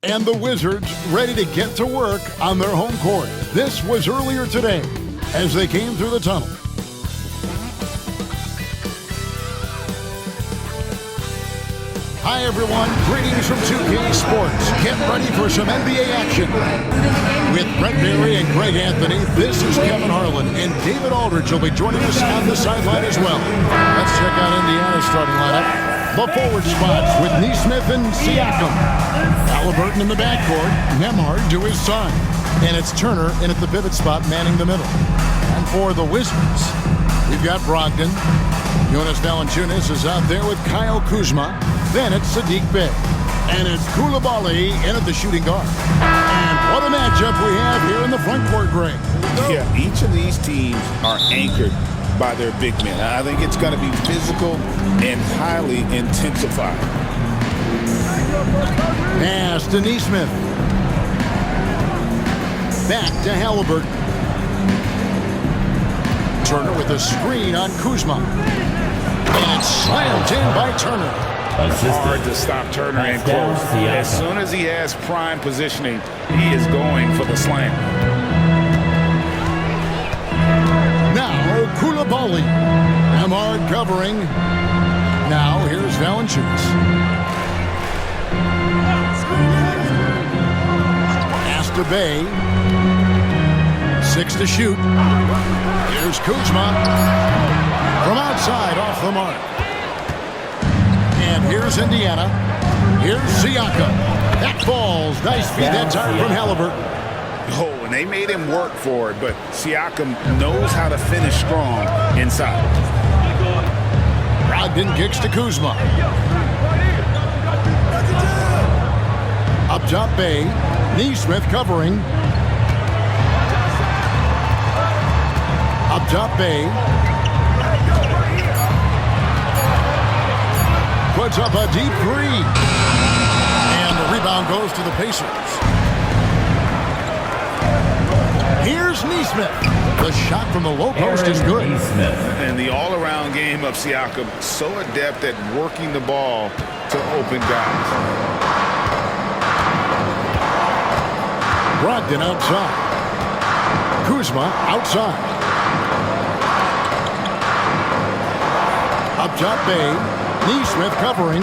and the Wizards ready to get to work on their home court. This was earlier today as they came through the tunnel. Hi everyone, greetings from 2K Sports. Get ready for some NBA action. With Brett Berry and Greg Anthony, this is Kevin Harlan, and David Aldridge will be joining us on the sideline as well. Let's check out Indiana's starting lineup. The forward spots with Nesmith and Siakam. Halliburton in the backcourt, Nembhard to his son. And it's Turner in at the pivot spot manning the middle. And for the Wizards, we've got Brogdon. Jonas Valanciunas is out there with Kyle Kuzma. Then it's Sadiq Bey. And it's Koulibaly in at the shooting guard. And what a matchup we have here in the front court, Greg. Yeah, each of these teams are anchored by their big men. I think it's going to be physical and highly intensified. Pass to Nesmith. Back to Halliburton. Turner with a screen on Kuzma. And slammed in by Turner. Hard to stop Turner in close. As soon as he has prime positioning, he is going for the slam. Now Koulibaly. Nembhard covering. Now here's Valanciunas. Pass to Bey. 6 to shoot. Here's Kuzma. From outside, off the mark. And here's Indiana. Here's Siakam. That falls. Nice feed that time from Halliburton. Oh, and they made him work for it, but Siakam knows how to finish strong inside. Brogdon kicks to Kuzma. Up top Bey. Nesmith covering. Up top Bey. Puts up a deep three. And the rebound goes to the Pacers. Here's Nesmith. The shot from the low post is good. And the all-around game of Siakam, so adept at working the ball to open guys. Brogdon outside. Kuzma outside. Up top Bey. Nesmith covering.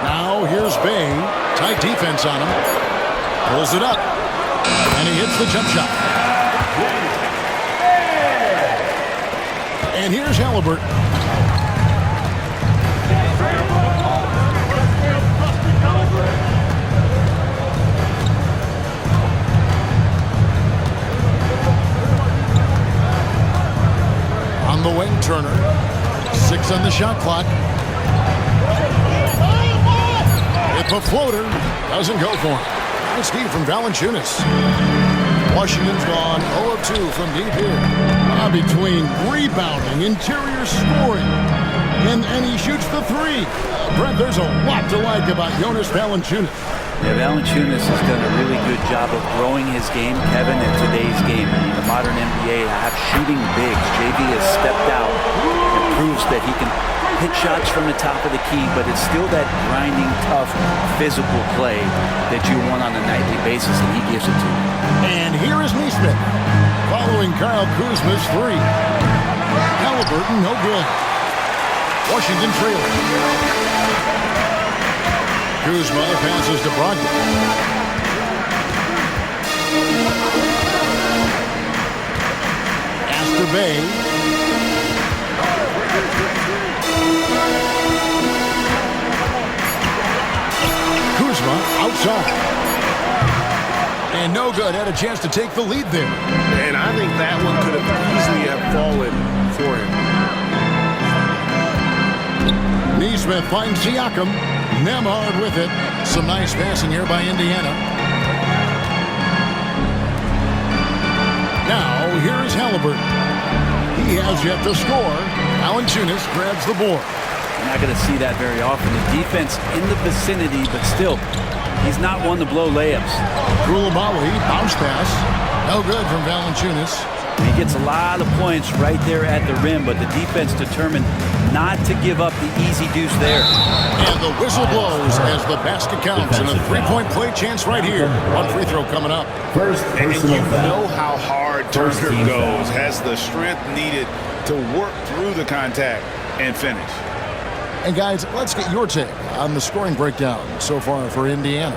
Now here's Bey. Tight defense on him. Pulls it up. And he hits the jump shot. And here's Halliburton. On the wing, Turner. 6 on the shot clock. If a floater doesn't go for him. Nice D from Valanciunas. Washington's gone 0 of 2 from deep here. Between rebounding, interior scoring, and he shoots the three. Brett, there's a lot to like about Jonas Valanciunas. Yeah, Valanciunas has done a really good job of growing his game, Kevin, in today's game. I mean, the modern NBA have shooting bigs. JV has stepped out and proves that he can hit shots from the top of the key, but it's still that grinding, tough, physical play that you want on a nightly basis, and he gives it to you. And here is Nesmith following Kyle Kuzma's three. Halliburton, no good. Washington trailing. Kuzma passes to Brogdon. Astor Bey. Kuzma outside. And no good. Had a chance to take the lead there. And I think that one could have easily have fallen for him. Nesmith finds Siakam. Nembhard with it. Some nice passing here by Indiana. Now, here is Halliburton. He has yet to score. Valanciunas grabs the board. You're not going to see that very often. The defense in the vicinity, but still, he's not one to blow layups. Koulibaly, bounce pass. No good from Valanciunas. He gets a lot of points right there at the rim, but the defense determined not to give up the easy deuce there. And the whistle blows as the basket counts, and a three-point play chance right here. One free throw coming up. And you know how hard Turner goes, has the strength needed to work through the contact and finish. And guys, let's get your take on the scoring breakdown so far for Indiana.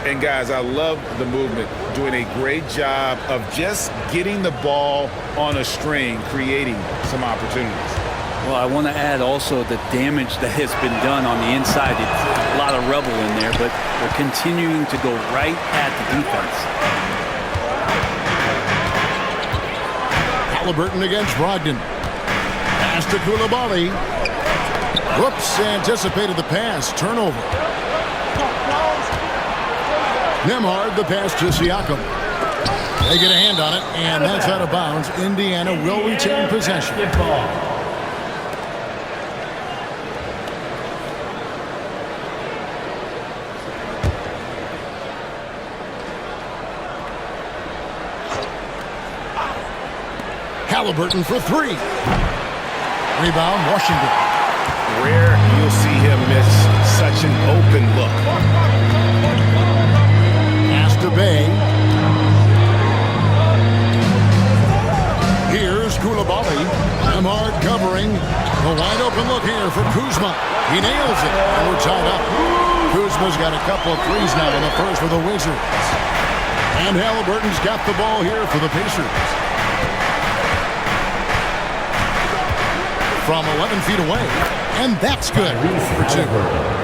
And guys, I love the movement, doing a great job of just getting the ball on a string, creating some opportunities. Well, I want to add also the damage that has been done on the inside. It's a lot of rubble in there, but they're continuing to go right at the defense. Halliburton against Brogdon. Pass to Coulibaly. Whoops, anticipated the pass. Turnover. Nembhard, the pass to Siakam. They get a hand on it, and that's out of bounds. Indiana will retain possession. Halliburton for three. Rebound, Washington. Rare you'll see him miss such an open look. Pass to Bay. Here's Coulibaly. Nembhard covering. The wide open look here for Kuzma. He nails it, and we're tied up. Kuzma's got a couple of threes now in the first for the Wizards. And Halliburton's got the ball here for the Pacers. From 11 feet away, and that's good for two.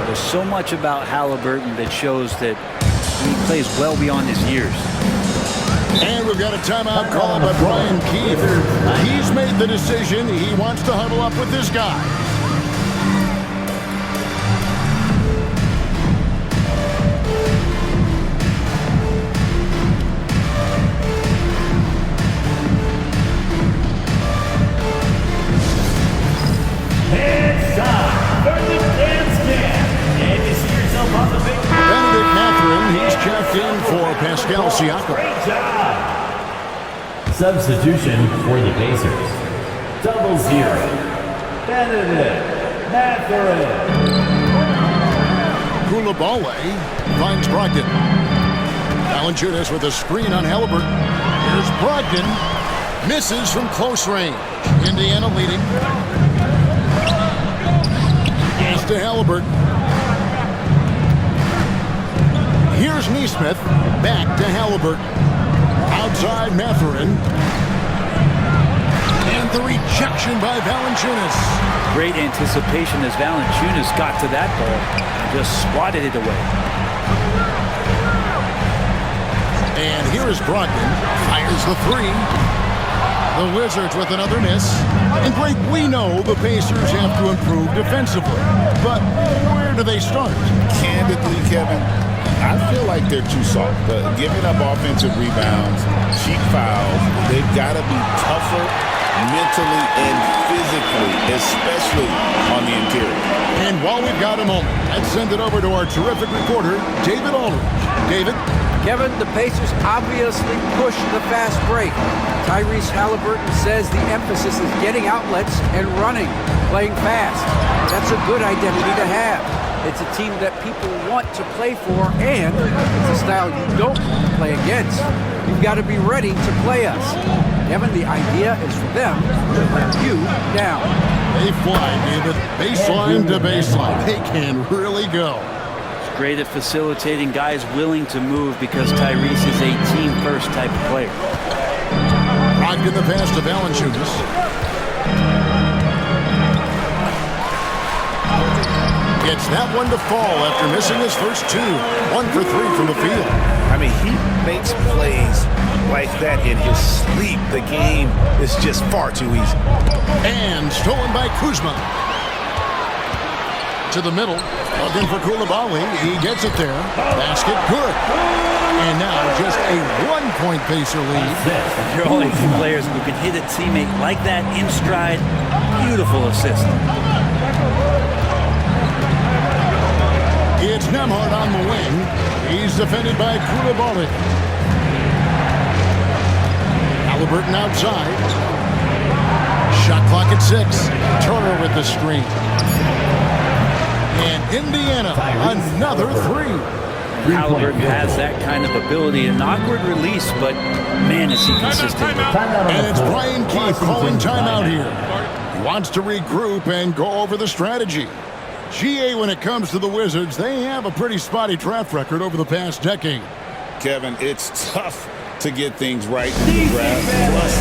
There's so much about Halliburton that shows that he plays well beyond his years. And we've got a timeout call by Brian Keefe. He's made the decision. He wants to huddle up with this guy. Siakam. Substitution for the Pacers. 0-0. Benedict Mathurin. Coulibaly finds Brogdon. Valanciunas with a screen on Halliburton. Here's Brogdon. Misses from close range. Indiana leading. Pass to Halliburton. Here's Nesmith, back to Halliburton. Outside Mathurin. And the rejection by Valanciunas. Great anticipation as Valanciunas got to that ball and just swatted it away. And here is Brogdon. Fires the three. The Wizards with another miss. And Greg, we know the Pacers have to improve defensively. But where do they start? Candidly, Kevin, I feel like they're too soft. Giving up offensive rebounds, cheap fouls, they've got to be tougher mentally and physically, especially on the interior. And while we've got a moment, let's send it over to our terrific reporter, David Aldridge. David? Kevin, the Pacers obviously push the fast break. Tyrese Halliburton says the emphasis is getting outlets and running, playing fast. That's a good identity to have. It's a team that people want to play for, and it's a style you don't want to play against. You've got to be ready to play us. Kevin, the idea is for them to let you down. They fly, David. Baseline to baseline. They can really go. It's great at facilitating guys willing to move because Tyrese is a team-first type of player. Brogdon the pass to Valanciunas. Gets that one to fall after missing his first two. 1 for 3 from the field. I mean, he makes plays like that in his sleep. The game is just far too easy. And stolen by Kuzma. To the middle. Looking for Coulibaly. He gets it there. Basket good. And now just a 1-point Pacer lead. You're only two players who can hit a teammate like that in stride. Beautiful assist. It's Nembhard on the wing. He's defended by Coulibaly. Halliburton outside. Shot clock at 6. Turner with the screen. And Indiana, another 3. Halliburton has that kind of ability. An awkward release, but man, is he consistent. And it's Brian Keefe calling timeout here. He wants to regroup and go over the strategy. GA, when it comes to the Wizards, they have a pretty spotty track record over the past decade. Kevin, it's tough to get things right in the draft. Plus,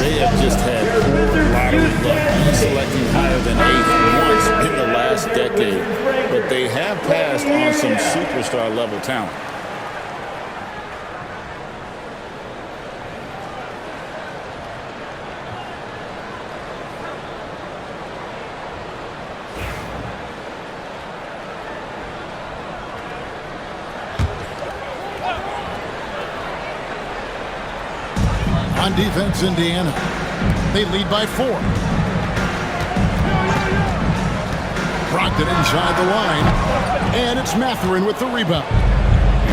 they have just had poor lottery luck, selecting higher than 8th once in the last decade. But they have passed on some superstar level talent. On defense, Indiana. They lead by 4. Brogdon inside the line. And it's Mathurin with the rebound.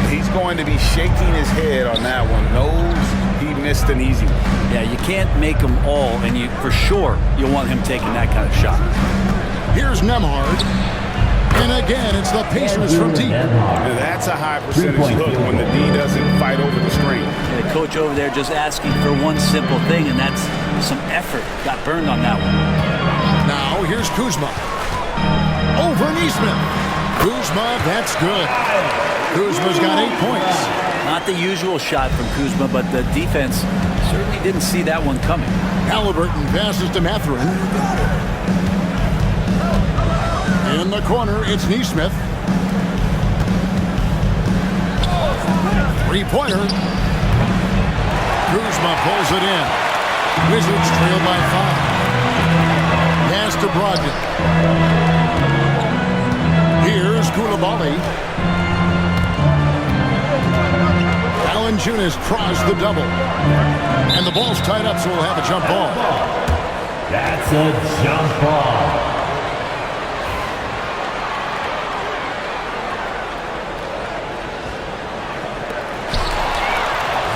He's going to be shaking his head on that one. Knows he missed an easy one. Yeah, you can't make them all, and for sure you'll want him taking that kind of shot. Here's Nemhard. And again, it's the Pacers from deep. That's a high percentage look when the D doesn't fight over the screen. Yeah, the coach over there just asking for one simple thing, and that's some effort. Got burned on that one. Now here's Kuzma. Over Neesmith. Kuzma, that's good. Kuzma's got 8 points. Not the usual shot from Kuzma, but the defense certainly didn't see that one coming. Halliburton passes to Mathurin. In the corner, it's Neesmith. 3-pointer. Kuzma pulls it in. Wizards trail by 5. Pass to Brogdon. Here's Koulibaly. Valanciunas tries the double. And the ball's tied up, so we'll have a jump ball. That's a jump ball.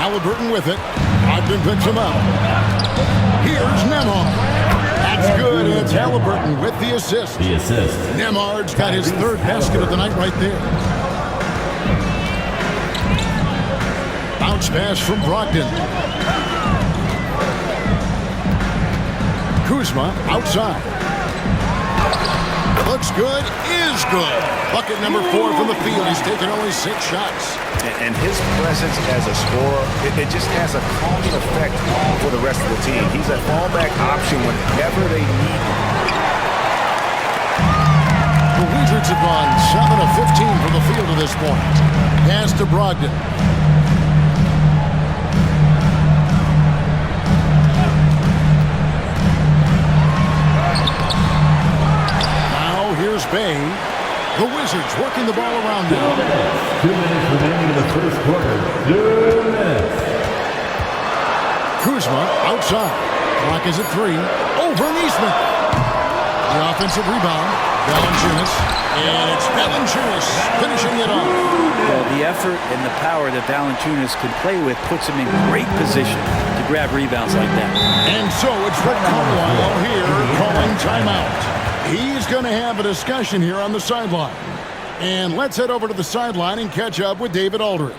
Halliburton with it. Brogdon picks him up. Here's Nemhard. That's good. It's Halliburton with the assist. Nemhard's got his 3rd basket of the night right there. Bounce pass from Brogdon. Kuzma outside. Looks good, is good. Bucket number 4 from the field. He's taken only 6 shots. And his presence as a scorer, it just has a calming effect for the rest of the team. He's a fallback option whenever they need him. The Wizards have gone 7 of 15 from the field to this point. Pass to Brogdon. Now here's Bay. The Wizards working the ball around now. 2 minutes remaining in the first quarter. 2 minutes. Kuzma outside. Clock is at 3. Over Neesmith. The offensive rebound. Valanciunas. And it's Valanciunas finishing it off. Well, the effort and the power that Valanciunas can play with puts him in great position to grab rebounds like that. And so it's Rick Carlisle here calling timeout. He's going to have a discussion here on the sideline. And let's head over to the sideline and catch up with David Aldridge.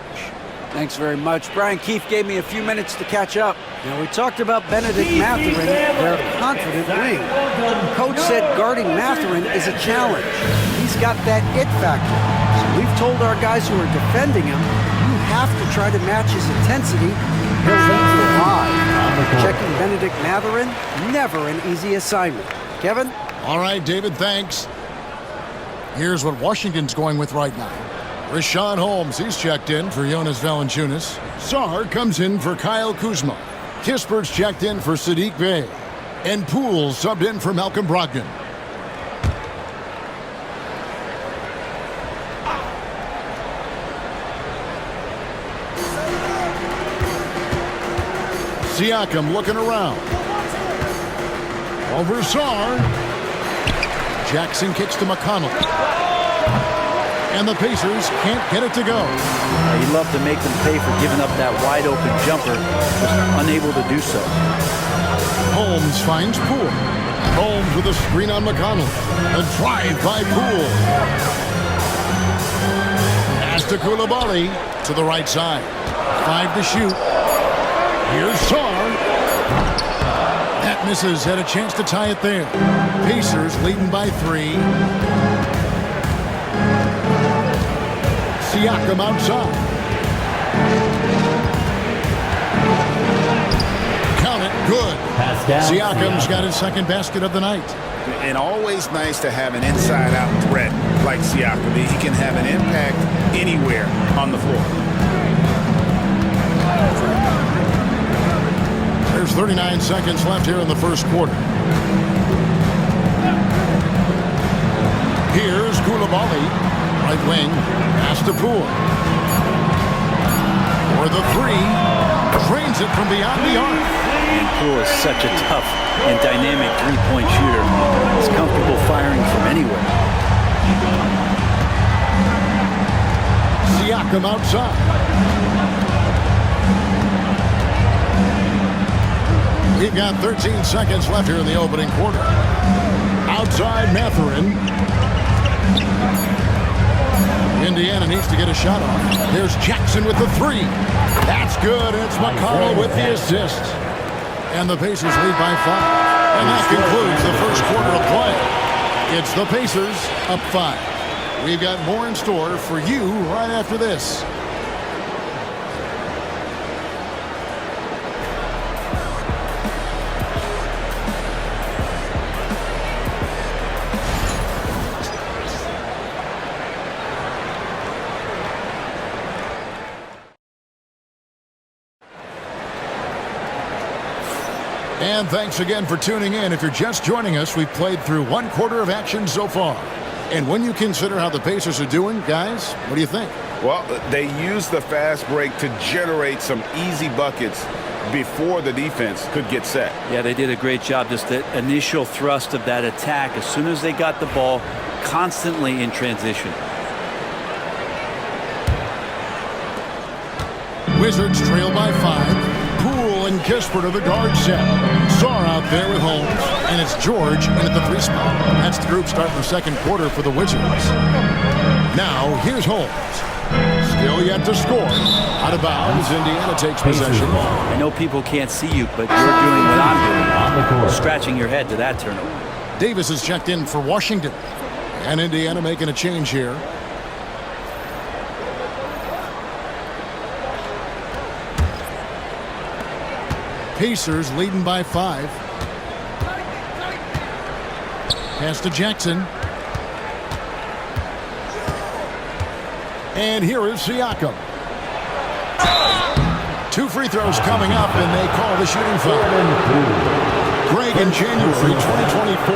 Thanks very much. Brian Keefe gave me a few minutes to catch up. Now, we talked about Benedict Mathurin, their confident wing. Coach said guarding Mathurin is a challenge. He's got that it factor. So we've told our guys who are defending him, you have to try to match his intensity. He'll leave you alive. Checking Benedict Mathurin, never an easy assignment. Kevin? All right, David, thanks. Here's what Washington's going with right now. Rashawn Holmes, he's checked in for Jonas Valanciunas. Sarr comes in for Kyle Kuzma. Kispert's checked in for Sadiq Bey. And Poole subbed in for Malcolm Brogdon. Siakam looking around. Over Sarr. Jackson kicks to McConnell. and the Pacers can't get it to go. He'd love to make them pay for giving up that wide-open jumper, just unable to do so. Holmes finds Poole. Holmes with a screen on McConnell. A drive by Poole. Pass to Coulibaly to the right side. 5 to shoot. Here's Sarr. That misses. Had a chance to tie it there. Pacers leading by 3. Siakam outside. Count it. Good. Siakam's got his second basket of the night. And always nice to have an inside-out threat like Siakam. He can have an impact anywhere on the floor. There's 39 seconds left here in the first quarter. Here's Coulibaly, right wing, pass to Poole. For the 3, drains it from beyond the arc. And Poole is such a tough and dynamic three-point shooter. He's comfortable firing from anywhere. Siakam outside. We've got 13 seconds left here in the opening quarter. Outside Mathurin. Indiana needs to get a shot off. There's Jackson with the 3. That's good, and it's McConnell with the assist. And the Pacers lead by 5. And that concludes the first quarter of play. It's the Pacers up 5. We've got more in store for you right after this. And thanks again for tuning in. If you're just joining us, we've played through one quarter of action so far. And when you consider how the Pacers are doing, guys, what do you think? Well, they used the fast break to generate some easy buckets before the defense could get set. Yeah, they did a great job. Just the initial thrust of that attack, as soon as they got the ball, constantly in transition. Wizards trail by 5. Poole and Kispert are the guard set. Sarr out there with Holmes. And it's George in at the 3 spot. That's the group starting the second quarter for the Wizards. Now, here's Holmes. Still yet to score. Out of bounds, Indiana takes possession. I know people can't see you, but you're doing what I'm doing. Scratching your head to that turnover. Davis is checked in for Washington. And Indiana making a change here. Pacers leading by 5. Pass to Jackson. And here is Siakam. 2 free throws coming up, and they call the shooting foul. Greg, in January 2024,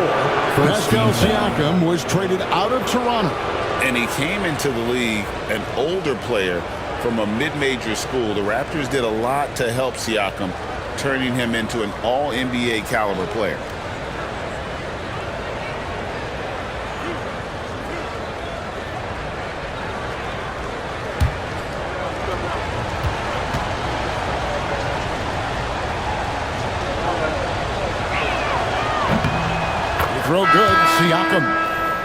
Pascal Siakam was traded out of Toronto. And he came into the league an older player from a mid-major school. The Raptors did a lot to help Siakam, turning him into an all-NBA caliber player. Throw good, Siakam.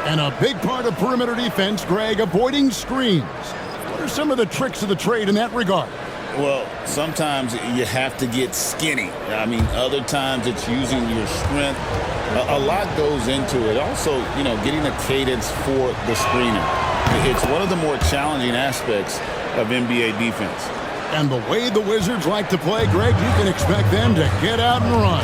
And a big part of perimeter defense, Greg, avoiding screens. What are some of the tricks of the trade in that regard? Well, sometimes you have to get skinny. I mean, other times it's using your strength. A lot goes into it. Also, you know, getting a cadence for the screener. It's one of the more challenging aspects of NBA defense. And the way the Wizards like to play, Greg, you can expect them to get out and run.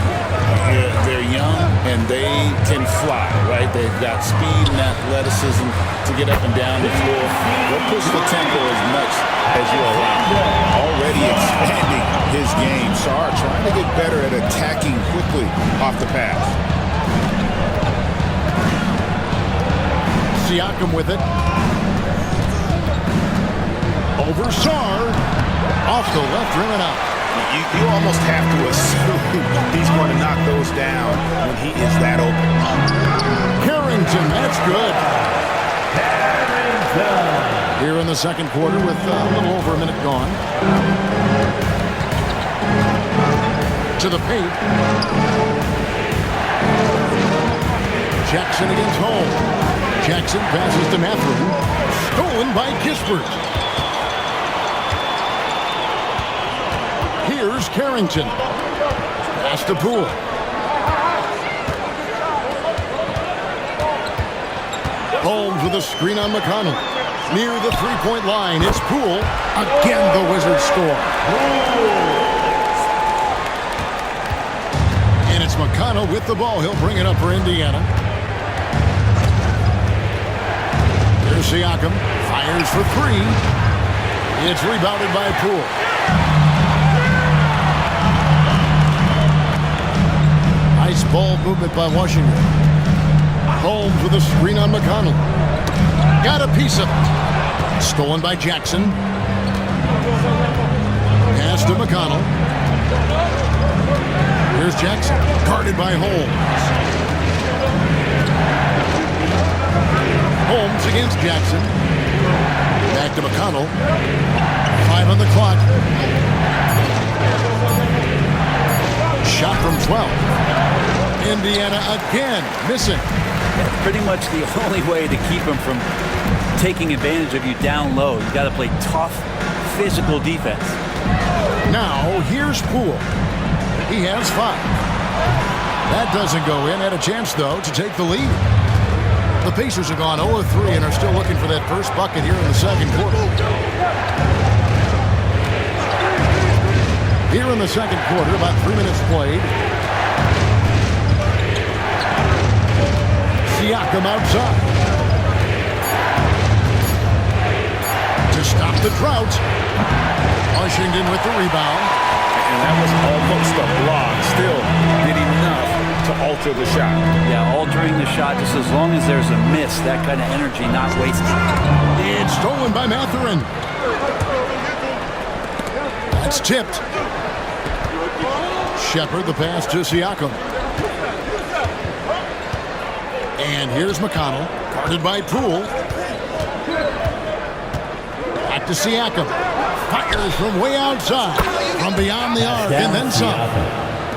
They're young and they can fly, right? They've got speed and athleticism to get up and down the floor. They'll push the tempo as much as you allow. Already expanding his game. Sarr trying to get better at attacking quickly off the pass. Siakam with it. Over Sarr. Off the left rim and out. You almost have to assume he's going to knock those down when he is that open. Harrington, that's good. Harrington. here in the second quarter with a little over a minute gone. To the paint. Jackson against Holmes. Jackson passes to Mathurin. Stolen by Kispert. Here's Carrington. Pass to Poole. Holmes with a screen on McConnell. Near the three-point line, it's Poole. Again, the Wizards score. And it's McConnell with the ball. He'll bring it up for Indiana. Here's Siakam. Fires for three. It's rebounded by Poole. Nice ball movement by Washington. Holmes with a screen on McConnell. Got a piece of it. Stolen by Jackson. Pass to McConnell. Here's Jackson. Guarded by Holmes. Holmes against Jackson. Back to McConnell. 5 on the clock. Shot from 12. Indiana again missing. Pretty much the only way to keep him from taking advantage of you down low. You got to play tough, physical defense. Now here's Poole. He has 5. That doesn't go in. Had a chance though to take the lead. The Pacers have gone 0-3 and are still looking for that first bucket here in the second quarter. Here in the second quarter, about 3 minutes played. Siakam outside. To stop the drought. Washington with the rebound. And that was almost a block. Still did enough to alter the shot. Yeah, altering the shot just as long as there's a miss. That kind of energy not wasted. It's stolen by Mathurin. That's tipped. Shepard the pass to Siakam. And here's McConnell, guarded by Poole. Back to Siakam. Fires from way outside, from beyond the arc, and then some.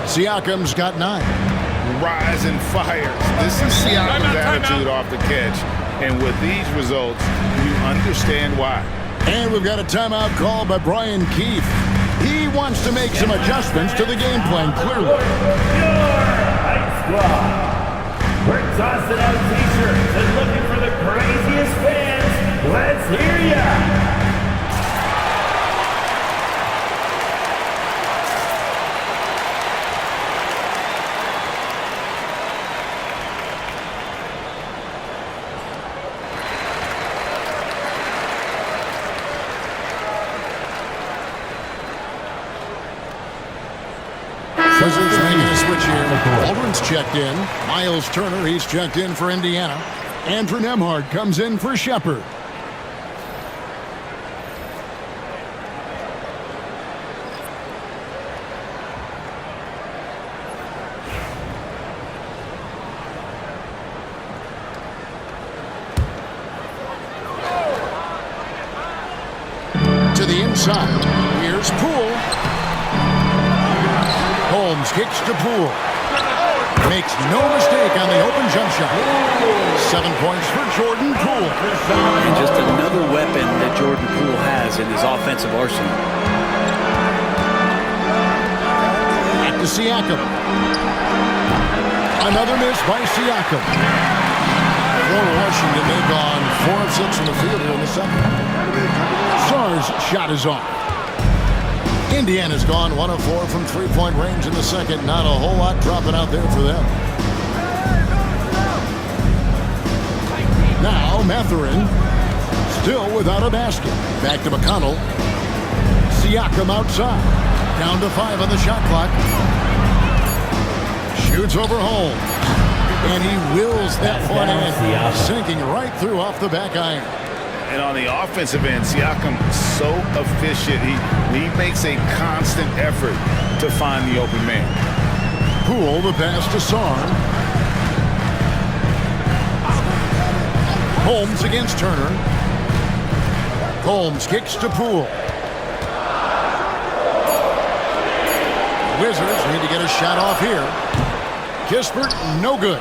Siakam's got 9. Rise and fires. This is Siakam's attitude off the catch. And with these results, you understand why. And we've got a timeout called by Brian Keefe. He wants to make some adjustments to the game plan, clearly. We're tossing out t-shirts and looking for the craziest fans. Let's hear ya! Wizards making a switch here. Aldrin's checked in. Miles Turner, he's checked in for Indiana. Andrew Nembhard comes in for Shepard. To the inside. Here's Poole. Holmes kicks to Poole. Makes no mistake on the open jump shot. 7 points for Jordan Poole. And just another weapon that Jordan Poole has in his offensive arsenal. Back to Siakam. Another miss by Siakam. For Washington, they've gone 4 of 6 in the field here in the second. Sarr's shot is off. Indiana's gone 1 of 4 from three-point range in the second. Not a whole lot dropping out there for them. Now Mathurin still without a basket. Back to McConnell. Siakam outside. Down to 5 on the shot clock. Shoots over Holmes. And he wills that one in. Sinking right through off the back iron. And on the offensive end, Siakam so efficient. He makes a constant effort to find the open man. Poole the pass to Sarr. Holmes against Turner. Holmes kicks to Poole. Wizards need to get a shot off here. Kispert, no good.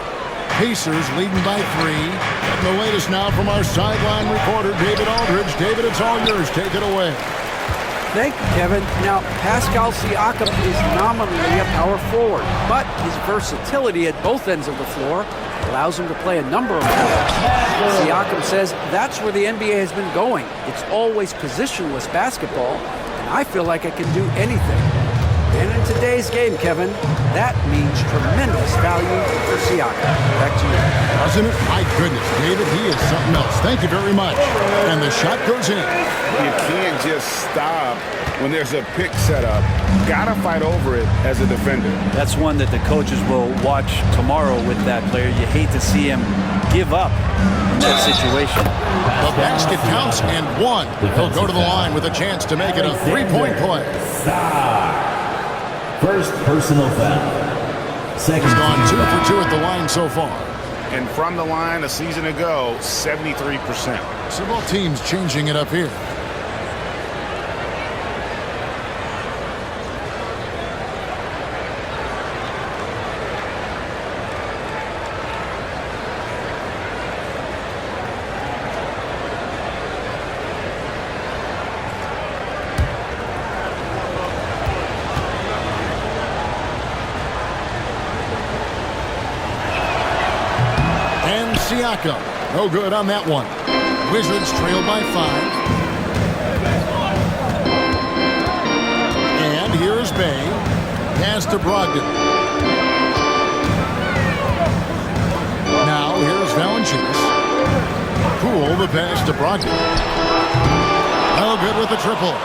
Pacers leading by 3. And the latest now from our sideline reporter, David Aldridge. David, it's all yours. Take it away. Thank you, Kevin. Now, Pascal Siakam is nominally a power forward, but his versatility at both ends of the floor allows him to play a number of roles. Siakam says that's where the NBA has been going. It's always positionless basketball, and I feel like I can do anything. And in today's game, Kevin, that means tremendous value for Siakam. Back to you. Doesn't it? My goodness, David, he is something else. Thank you very much. And the shot goes in. You can't just stop when there's a pick set up. Gotta fight over it as a defender. That's one that the coaches will watch tomorrow with that player. You hate to see him give up in that situation. The basket counts and 1. He'll go to the line with a chance to make it a 3-point play. First personal foul. Second. He's gone 2 for 2 at the line so far. And from the line a season ago, 73%. Several teams changing it up here. Siakam, no good on that one. Wizards trail by 5. And here's Bay. Pass to Brogdon. Now here's Valanciunas. Poole, the pass to Brogdon. No good with the triple.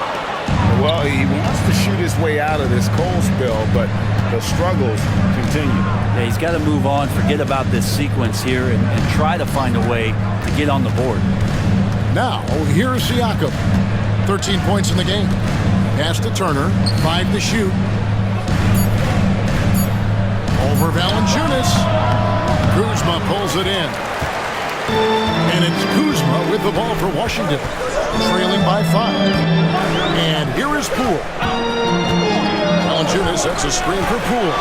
Well, he wants to shoot his way out of this cold spell, but the struggles continue. Yeah, he's got to move on, forget about this sequence here, and try to find a way to get on the board. Now, here's Siakam. 13 points in the game. Pass to Turner. 5 to shoot. Over Valanciunas. Kuzma pulls it in. And it's Kuzma with the ball for Washington. Trailing by 5. And here is Poole. Valanciunas sets a screen for Poole.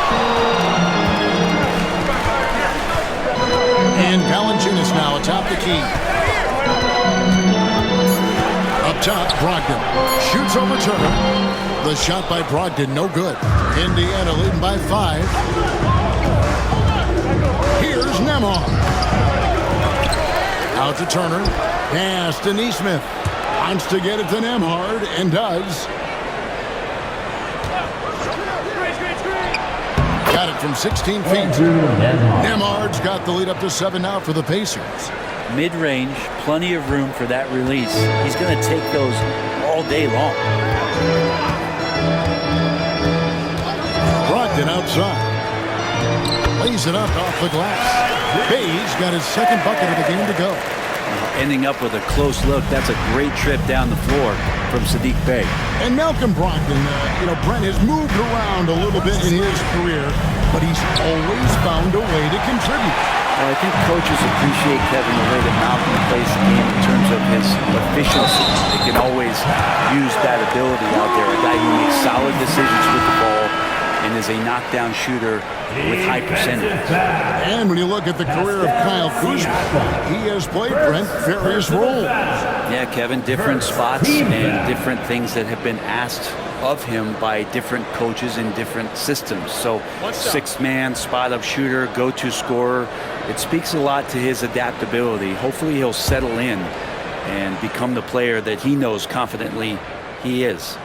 And Valanciunas now atop the key. Up top, Brogdon shoots over Turner. The shot by Brogdon, no good. Indiana leading by 5. Here's Nembhard. Out to Turner. Pass to Nesmith. Wants to get it to Nembhard and does. Got it from 16 feet. Nembhard's got the lead up to 7 now for the Pacers. Mid-range, plenty of room for that release. He's going to take those all day long. Brogdon outside. Lays it up off the glass. Bay's got his second bucket of the game to go. Ending up with a close look. That's a great trip down the floor from Saddiq Bey. And Malcolm Brogdon, Brent has moved around a little bit in his career, but he's always found a way to contribute. Well, I think coaches appreciate, Kevin, the way that Malcolm plays the game in terms of his efficiency. They can always use that ability out there. A guy who makes solid decisions with the ball and is a knockdown shooter with high percentage. And when you look at the career of Kyle Kuzma, he has played, Brent, various roles. Yeah, Kevin, different spots and different things that have been asked of him by different coaches in different systems. So, six-man, spot-up shooter, go-to scorer. It speaks a lot to his adaptability. Hopefully he'll settle in and become the player that he knows confidently he is.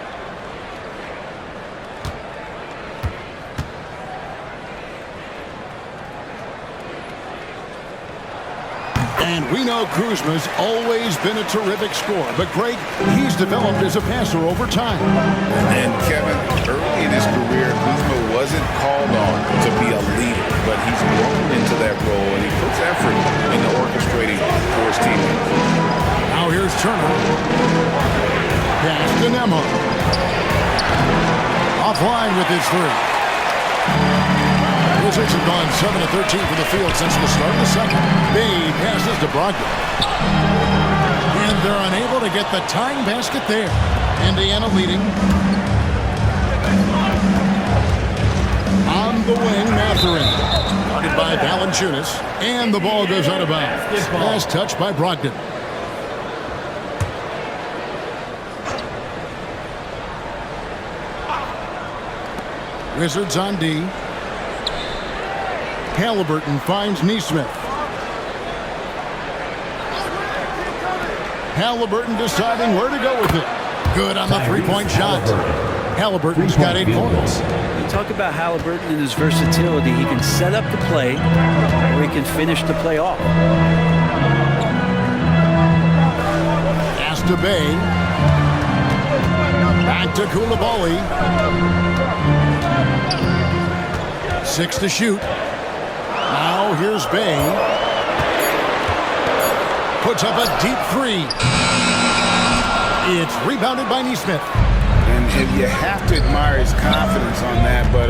And we know Kuzma's always been a terrific scorer. But, Greg, he's developed as a passer over time. And, Kevin, early in his career, Kuzma wasn't called on to be a leader, but he's grown into that role, and he puts effort into orchestrating for his teammates. Now here's Turner. Pass to Nembhard. Offline with his 3. Wizards have gone 7 of 13 from the field since the start of the second. Bay passes to Brogdon. And they're unable to get the tying basket there. Indiana leading. On the wing, Mathurin. Guarded by Valanciunas. And the ball goes out of bounds. Last touch by Brogdon. Wizards on D. Halliburton finds Nesmith. Halliburton deciding where to go with it. Good on the three-point shot. Halliburton's got 8 points. You talk about Halliburton and his versatility. He can set up the play, or he can finish the play off. Pass to Bay. Back to Koulibaly. 6 to shoot. Now here's Bay. Puts up a deep 3. It's rebounded by Nesmith. And you have to admire his confidence on that, but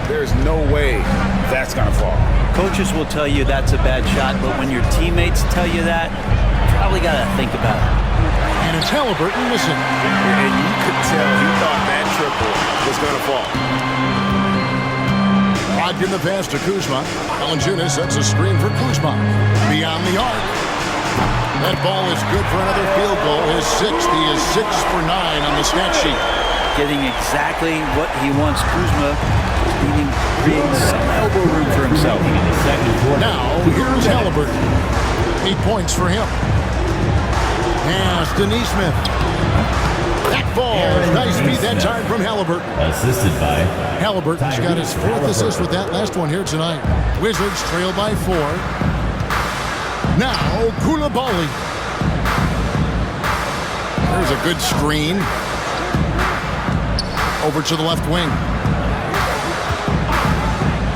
there's no way that's going to fall. Coaches will tell you that's a bad shot, but when your teammates tell you that, you probably got to think about it. And it's Halliburton missing. And you could tell he thought that triple was going to fall. Brogdon the pass to Kuzma. Valanciunas sets a screen for Kuzma. Beyond the arc. That ball is good for another field goal. His 6th. He is 6 for 9 on the stat sheet. Getting exactly what he wants. Kuzma creating some elbow room for himself. Now, here's Halliburton. 8 points for him. Pass to Nesmith. That ball. Nice beat that time from Halliburton. Assisted by Halliburton's got his 4th assist with that last one here tonight. Wizards trail by 4. Now, Koulibaly. There's a good screen. Over to the left wing.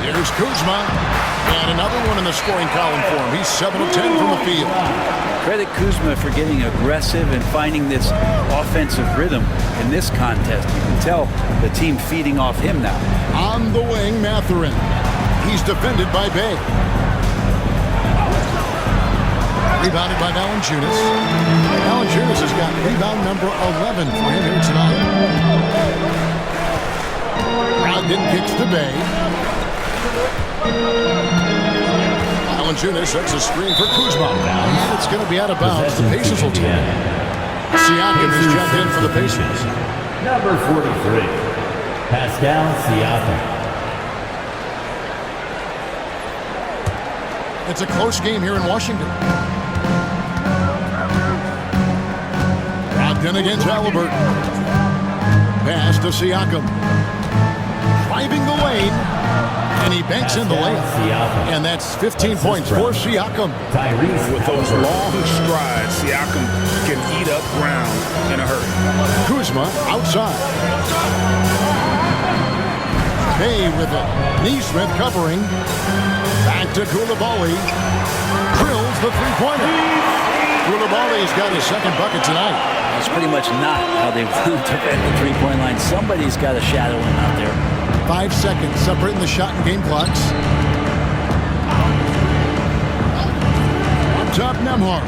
Here's Kuzma. And another one in the scoring column for him. He's 7 of 10 from the field. Credit Kuzma for getting aggressive and finding this offensive rhythm in this contest. You can tell the team feeding off him now. On the wing, Mathurin. He's defended by Bay. Rebounded by Valanciunas. Valanciunas has got rebound number 11 for him here tonight. Brogdon kicks to Bay. Valanciunas sets a screen for Kuzma. And it's going to be out of bounds. The Pacers will take it. Siakam has jumped in for the Pacers. number 43, Pascal Siakam. It's a close game here in Washington. Brogdon against Halliburton. Pass to Siakam. Driving the lane. And he banks in the lane. And that's 15 points for Siakam. With those long strides, Siakam can eat up ground in a hurry. Kuzma outside. Bay with it. Nesmith covering. Back to Koulibaly. Drills the three-pointer. Koulibaly's got his second bucket tonight. That's pretty much not how they want to defend the three-point line. Somebody's got to shadow him out there. 5 seconds separating the shot and game clocks. Up top, Nembhard.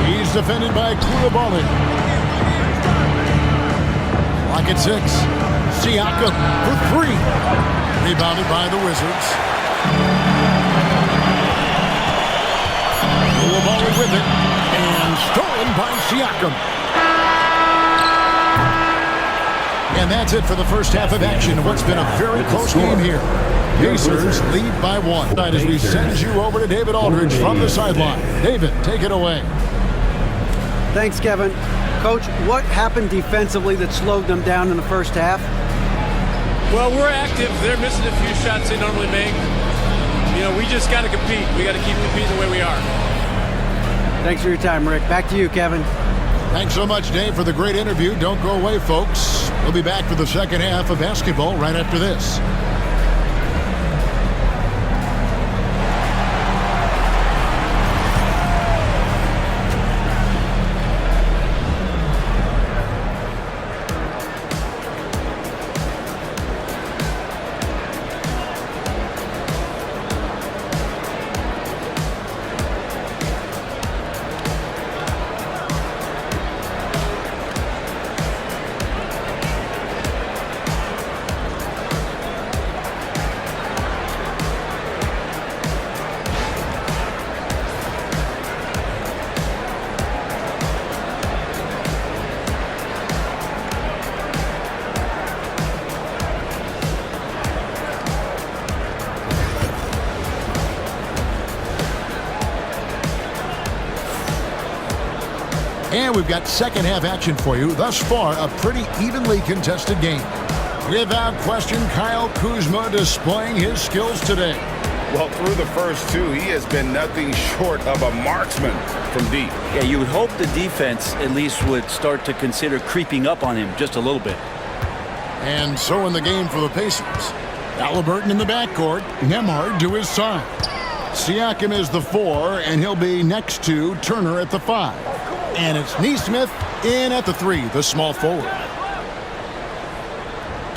He's defended by Koulibaly. Clock at 6. Siakam for 3. Rebounded by the Wizards. Koulibaly with it. And stolen by Siakam. And that's it for the first half of action of what's been a very close game here. Pacers lead by 1. As we send you over to David Aldridge from the sideline. David, take it away. Thanks, Kevin. Coach, what happened defensively that slowed them down in the first half? Well, we're active. They're missing a few shots they normally make. You know, we just got to compete. We got to keep competing the way we are. Thanks for your time, Rick. Back to you, Kevin. Thanks so much, Dave, for the great interview. Don't go away, folks. We'll be back for the second half of basketball right after this. And we've got second half action for you. Thus far, a pretty evenly contested game. Without question, Kyle Kuzma displaying his skills today. Well, through the first two, he has been nothing short of a marksman from deep. Yeah, you would hope the defense at least would start to consider creeping up on him just a little bit. And so in the game for the Pacers. Halliburton in the backcourt. Nembhard to his side. Siakam is the 4, and he'll be next to Turner at the 5. And it's Nesmith in at the 3, the small forward.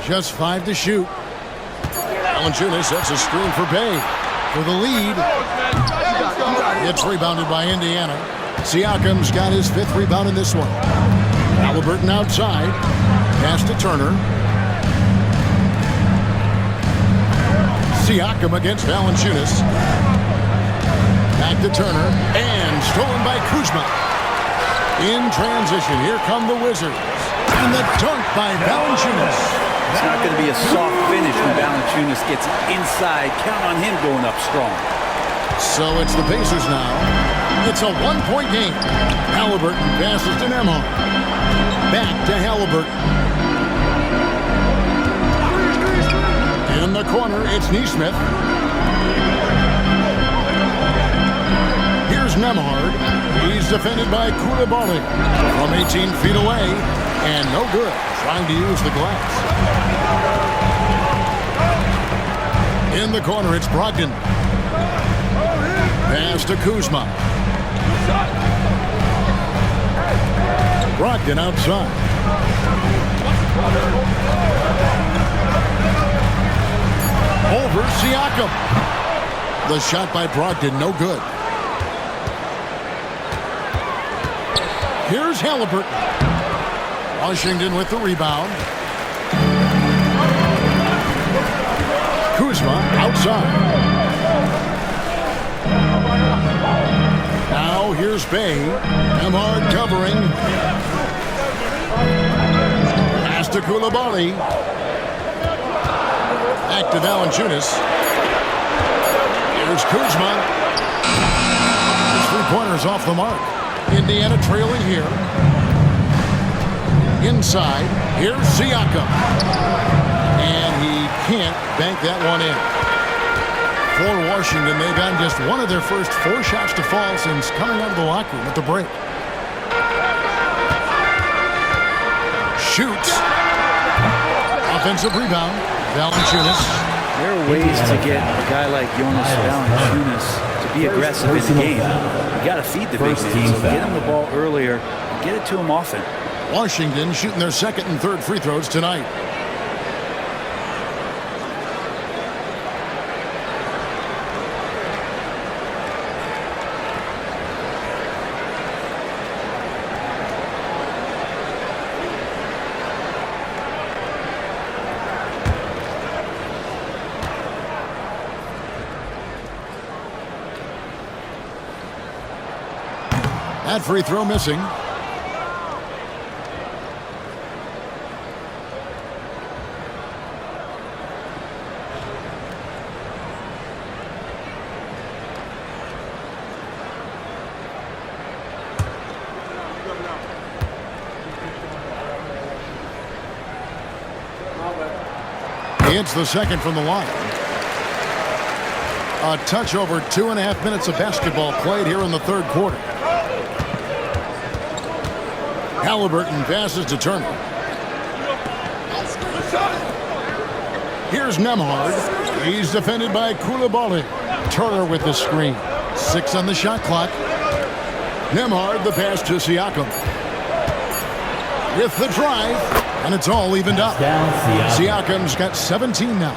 Just 5 to shoot. Valanciunas sets a screen for Bay. For the lead. It's rebounded by Indiana. Siakam's got his 5th rebound in this one. Halliburton outside. Pass to Turner. Siakam against Valanciunas. Back to Turner. And stolen by Kuzma. In transition, here come the Wizards. And the dunk by Valanciunas. It's not going to be a soft finish when Valanciunas gets inside. Count on him going up strong. So it's the Pacers now. It's a 1-point game. Halliburton passes to Nembhard. Back to Halliburton. In the corner, it's Nesmith. Here's Nembhard. He's defended by Koulibaly from 18 feet away. And no good. Trying to use the glass. In the corner, it's Brogdon. Pass to Kuzma. Brogdon outside. Over Siakam. The shot by Brogdon, no good. Here's Halliburton. Washington with the rebound. Kuzma outside. Now here's Bay. Nembhard covering. Pass to Koulibaly. Back to Valanciunas. Here's Kuzma. His 3-pointer's off the mark. Indiana trailing here. Inside, here's Siakam. And he can't bank that one in. For Washington, they've gotten just one of their first 4 shots to fall since coming out of the locker room at the break. Shoots. Offensive rebound. Valanciunas. There are ways to get a guy like Jonas Valanciunas to be aggressive in the game. You got to feed the big man. So get him the ball earlier. Get it to him often. Washington shooting their 2nd and 3rd free throws tonight. That free throw missing. It's the 2nd from the line. A touch over 2.5 minutes of basketball played here in the 3rd quarter. Halliburton passes to Turner. Here's Nembhard. He's defended by Koulibaly. Turner with the screen. 6 on the shot clock. Nembhard the pass to Siakam. With the drive. And it's all evened up. Siakam's got 17 now.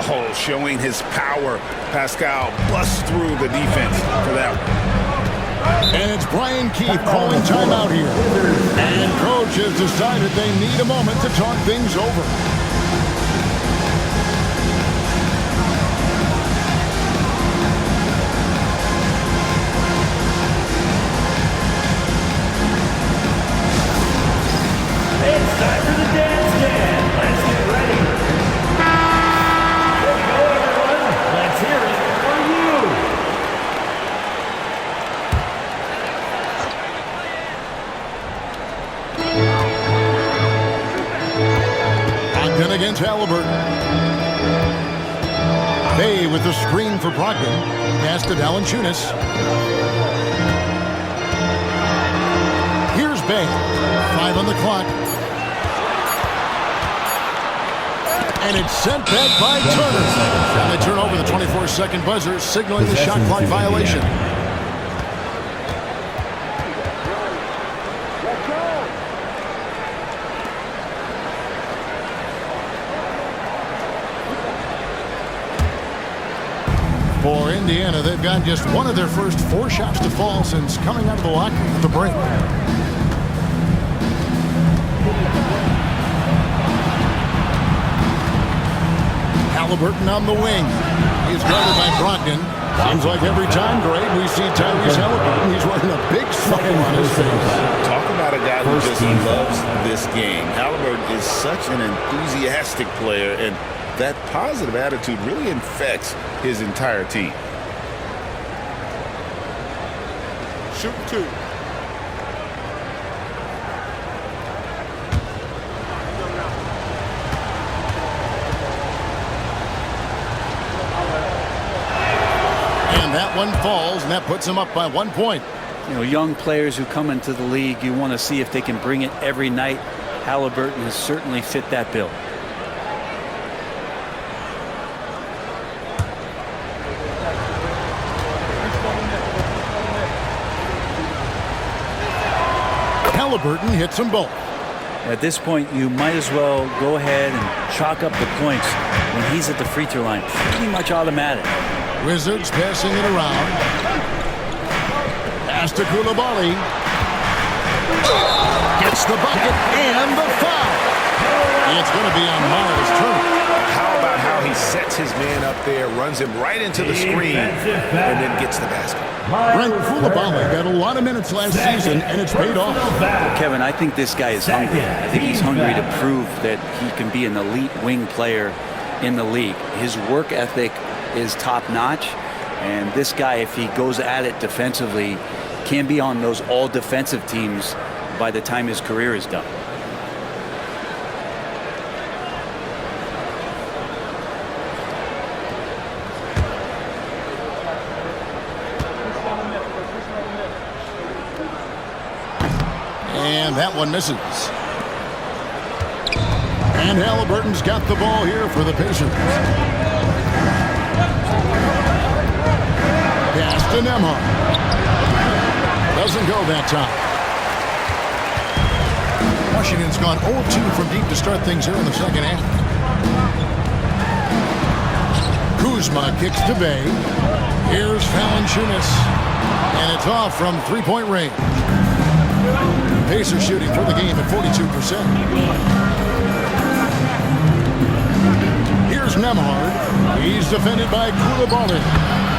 Oh, showing his power. Pascal busts through the defense for that one. And it's Brian Keefe calling timeout here. And coach has decided they need a moment to talk things over. It's time for the dance stand. Let's get ready. Here we go, everyone. Let's hear it for you. Brogdon against Halliburton. Bay with the screen for Brogdon. Pass to Valanciunas. Here's Bay. 5 on the clock. And it's sent back by Turner. And they turn over the 24-second buzzer, signaling the shot clock violation. For Indiana, they've got just one of their first 4 shots to fall since coming out of the locker room at the break. Halliburton on the wing. He's guarded by Brogdon. Seems like every time, Greg, we see Tyrese Halliburton, he's wearing a big smile on his face. Talk about a guy who just loves this game. Halliburton is such an enthusiastic player, and that positive attitude really infects his entire team. Shoot 2. And that one falls, and that puts him up by 1 point. You know, young players who come into the league, you want to see if they can bring it every night. Halliburton has certainly fit that bill. Halliburton hits them both. At this point, you might as well go ahead and chalk up the points when he's at the free throw line. Pretty much automatic. Wizards passing it around. Pass to Koulibaly. Gets the bucket and the foul. It's going to be on Miles Turner. How about how he sets his man up there, runs him right into the screen, and then gets the basket. Brent Koulibaly got a lot of minutes last season, and it's paid off. Kevin, I think this guy is hungry. I think he's hungry to prove that he can be an elite wing player in the league. His work ethic is top-notch, and this guy, if he goes at it defensively, can be on those all-defensive teams by the time his career is done. And that one misses. And Halliburton's got the ball here for the Pacers. Pass to Nembhard. Doesn't go that time. Washington's gone 0-2 from deep to start things here in the second half. Kuzma kicks to Bay. Here's Valanciunas. And it's off from three-point range. Pacers shooting for the game at 42%. Here's Nembhard. He's defended by Koulibaly.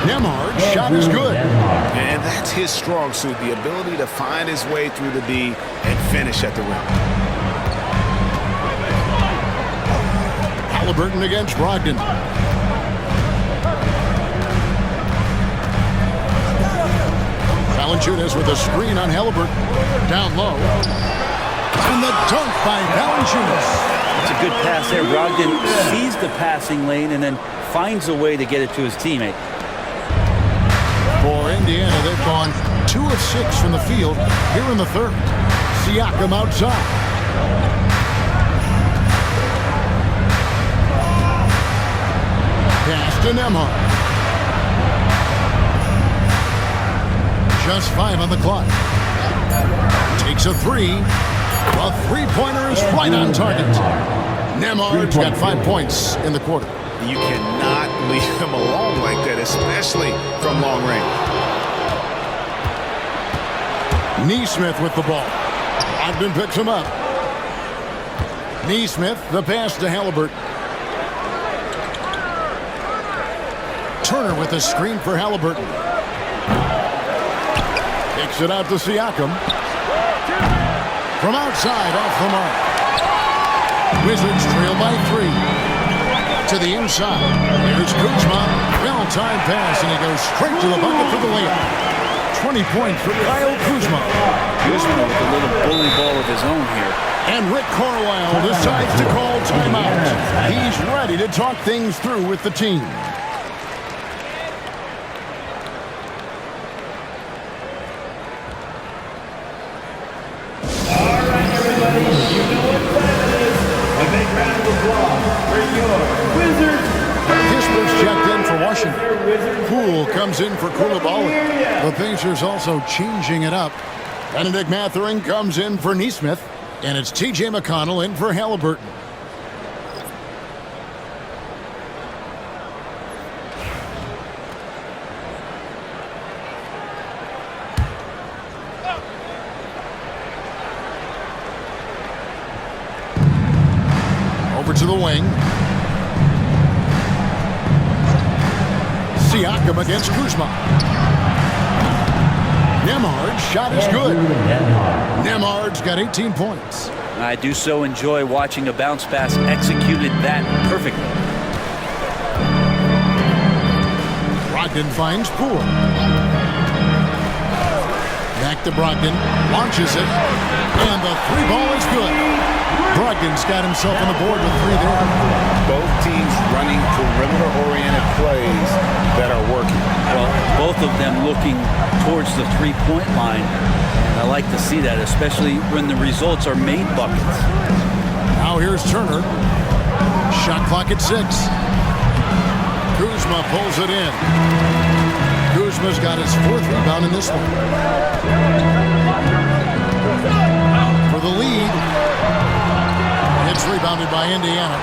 Nembhard's shot is good. And that's his strong suit, the ability to find his way through the D and finish at the rim. Halliburton against Brogdon. Valanciunas with a screen on Halliburton. Down low. And the dunk by Valanciunas. It's a good pass there. Brogdon sees the passing lane and then finds a way to get it to his teammate. For Indiana, they've gone 2 of 6 from the field here in the third. Siakam outside. Pass to Nembhard. Just 5 on the clock. Takes a 3. A three-pointer is right on target. Nembhard's got 5 points in the quarter. You cannot leave him alone like that, especially from long range. Nesmith with the ball. Ogden picks him up. Nesmith, the pass to Halliburton. Turner with a screen for Halliburton. Kicks it out to Siakam. From outside, off the mark. Wizards trail by 3. To the inside. Here's Kuzma. Well-timed pass, and he goes straight to the bucket for the layup. 20 points for Kyle Kuzma. Kuzma with a little bully ball of his own here. And Rick Carlisle decides to call timeout. He's ready to talk things through with the team. All right, everybody, you know what time it is. A big round of applause for your Wizards. Kisper's checked in for Washington. Poole comes in for Koulibaly. The Pacers also changing it up. Benedict Mathurin comes in for Nesmith. And it's T.J. McConnell in for Halliburton. Over to the wing. Siakam against Kuzma. Nembhard's shot is good. Nembhard's got 18 points. I do so enjoy watching a bounce pass executed that perfectly. Brogdon finds Poole. Back to Brogdon. Launches it. And the three ball is good. Brogdon's got himself on the board with three there. Both teams running perimeter-oriented plays that are working. Well, both of them looking towards the three-point line. And I like to see that, especially when the results are made buckets. Now here's Turner. Shot clock at 6. Kuzma pulls it in. Kuzma's got his 4th rebound in this one. For the lead. It's rebounded by Indiana.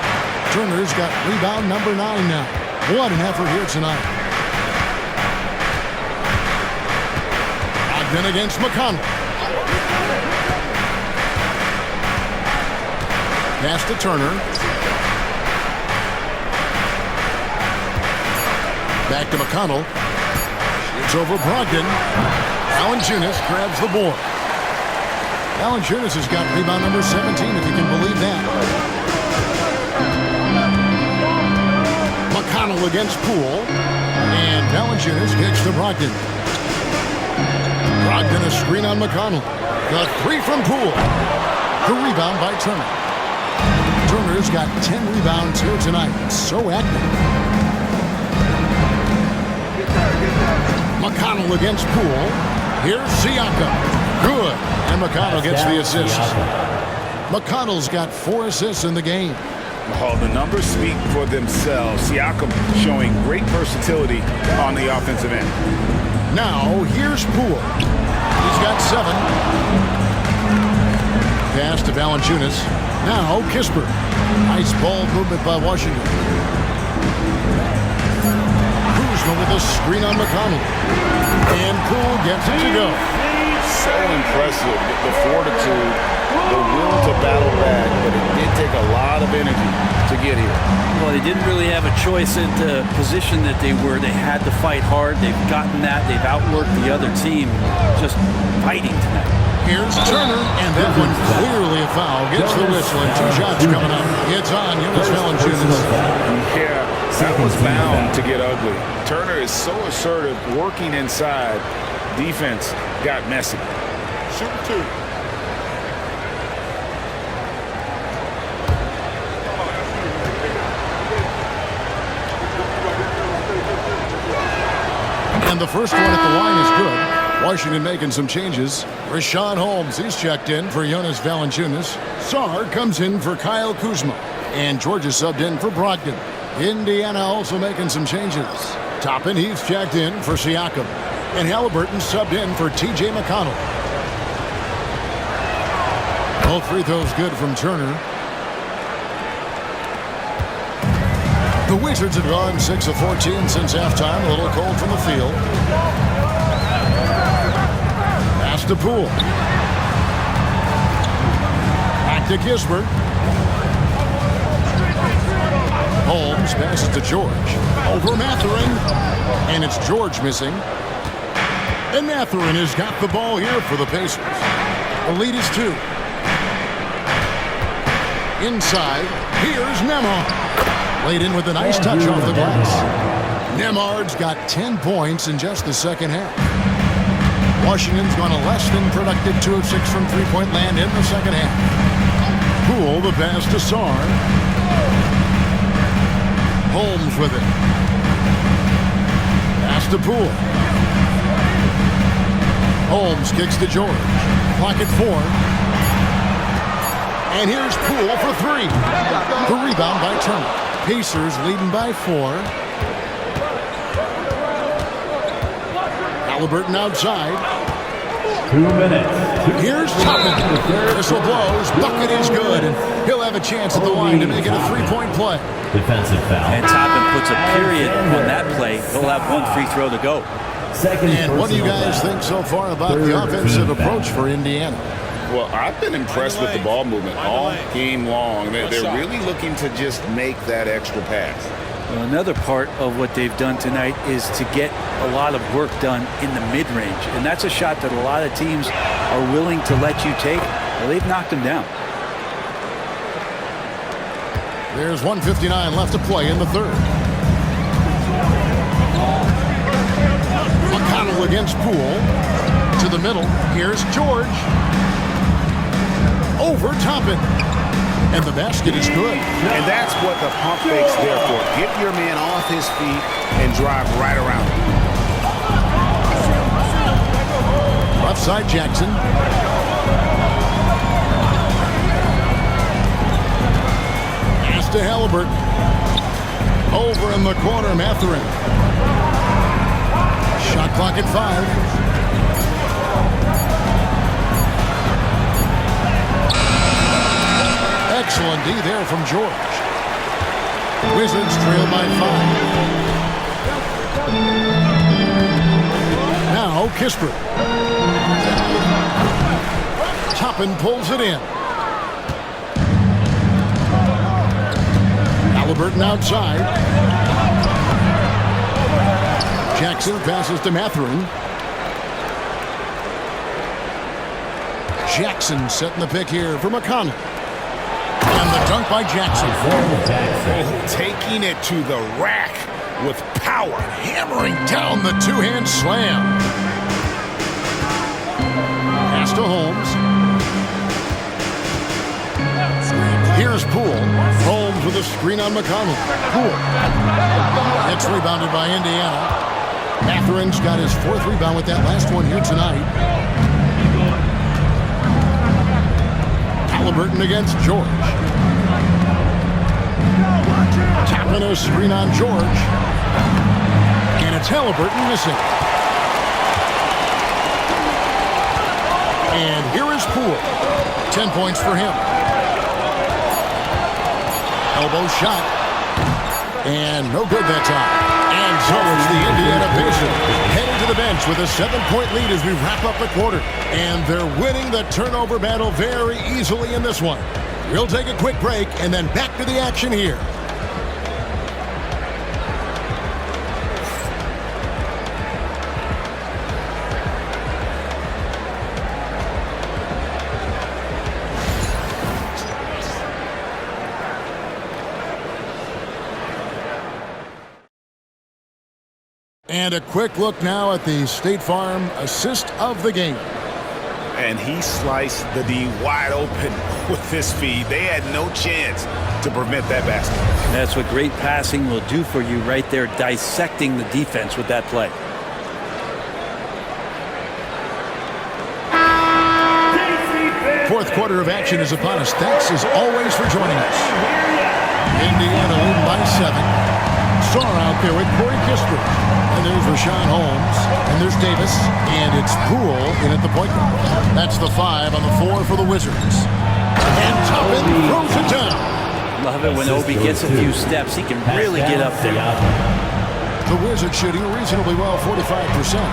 Turner's got rebound number 9 now. What an effort here tonight. Brogdon against McConnell. Pass to Turner. Back to McConnell. Shoots over Brogdon. Valanciunas grabs the board. Valanciunas has got rebound number 17, if you can believe that. McConnell against Poole. And Valanciunas kicks to Brogdon. Brogdon a screen on McConnell. The 3 from Poole. The rebound by Turner. Turner's got 10 rebounds here tonight. So active. McConnell against Poole. Here's Siakam. Good. And McConnell gets the assist. McConnell's got 4 assists in the game. Oh, the numbers speak for themselves. Siakam showing great versatility on the offensive end. Now, here's Poole. He's got 7. Pass to Valanciunas. Now, Kisper. Nice ball movement by Washington. Kuzma with a screen on McConnell. And Poole gets it to go. So impressive, the fortitude, the will to battle back, but it did take a lot of energy to get here. Well, they didn't really have a choice in the position that they were. They had to fight hard. They've gotten that. They've outworked the other team, just fighting tonight. Here's Turner, and that one clearly a foul. Gets the whistle, and 2 shots coming up. It's on Jonas Valanciunas. Yeah, that was bound to get ugly. Turner is so assertive, working inside. Defense got messy. Shoot 2. And the first one at the line is good. Washington making some changes. Rashawn Holmes, he's checked in for Jonas Valanciunas. Sarr comes in for Kyle Kuzma. And Georgia subbed in for Brogdon. Indiana also making some changes. Toppin, he's checked in for Siakam. And Halliburton subbed in for T.J. McConnell. All free throws good from Turner. The Wizards have gone 6 of 14 since halftime. A little cold from the field. Pass to Poole. Back to Kisper. Holmes passes to George. Over Mathurin. And it's George missing. And Mathurin has got the ball here for the Pacers. The lead is 2. Inside, here's Nembhard. Laid in with a nice touch off the glass. Nembhard's got 10 points in just the second half. Washington's gone a less than productive 2 of 6 from three-point land in the second half. Poole, the pass to Sarr. Holmes with it. Pass to Poole. Holmes kicks to George. Clock at 4. And here's Poole for 3. The rebound by Turner. Pacers leading by 4. Halliburton outside. 2 minutes. Here's Toppin. Whistle blows. Bucket is good. And he'll have a chance at the line to make it a 3-point play. Defensive foul. And Toppin puts a period on that play. He'll have 1 free throw to go. And what do you guys think so far about the offensive approach for Indiana? Well, I've been impressed with the ball movement all game long. They're really looking to just make that extra pass. Well, another part of what they've done tonight is to get a lot of work done in the mid-range. And that's a shot that a lot of teams are willing to let you take. Well, they've knocked them down. There's 1:59 left to play in the third. McConnell against Poole. To the middle. Here's George. Over Toppin. And the basket is good. And that's what the pump fake's there for. Get your man off his feet and drive right around him. Left side Jackson. Pass to Halliburton. Over in the corner, Mathurin. Shot clock at 5. Excellent D there from George. Wizards trail by 5. Now Kispert. Toppin pulls it in. Halliburton outside. Jackson passes to Mathurin. Jackson setting the pick here for McConnell. And the dunk by Jackson. Taking it to the rack with power. Hammering down the two-hand slam. Pass to Holmes. Here's Poole. Holmes with a screen on McConnell. Poole. It's rebounded by Indiana. Mathurin's got his 4th rebound with that last one here tonight. Halliburton against George. Tapping a screen on George. And it's Halliburton missing. And here is Poole. 10 points for him. Elbow shot. And no good that time. And so it's the Indiana Pacers heading to the bench with a 7-point lead as we wrap up the quarter. And they're winning the turnover battle very easily in this one. We'll take a quick break and then back to the action here. And a quick look now at the State Farm assist of the game. And he sliced the D wide open with his feed. They had no chance to prevent that basket. That's what great passing will do for you right there, dissecting the defense with that play. Fourth quarter of action is upon us. Thanks as always for joining us. Indiana leading by 7. Sarr out there with Corey Kispert. And there's Rashawn Holmes. And there's Davis. And it's Poole in at the point guard. That's the 5 on the 4 for the Wizards. And Toppin throws it down. Love it when Obi gets a few steps. He can really get up there. The Wizards shooting reasonably well, 45%.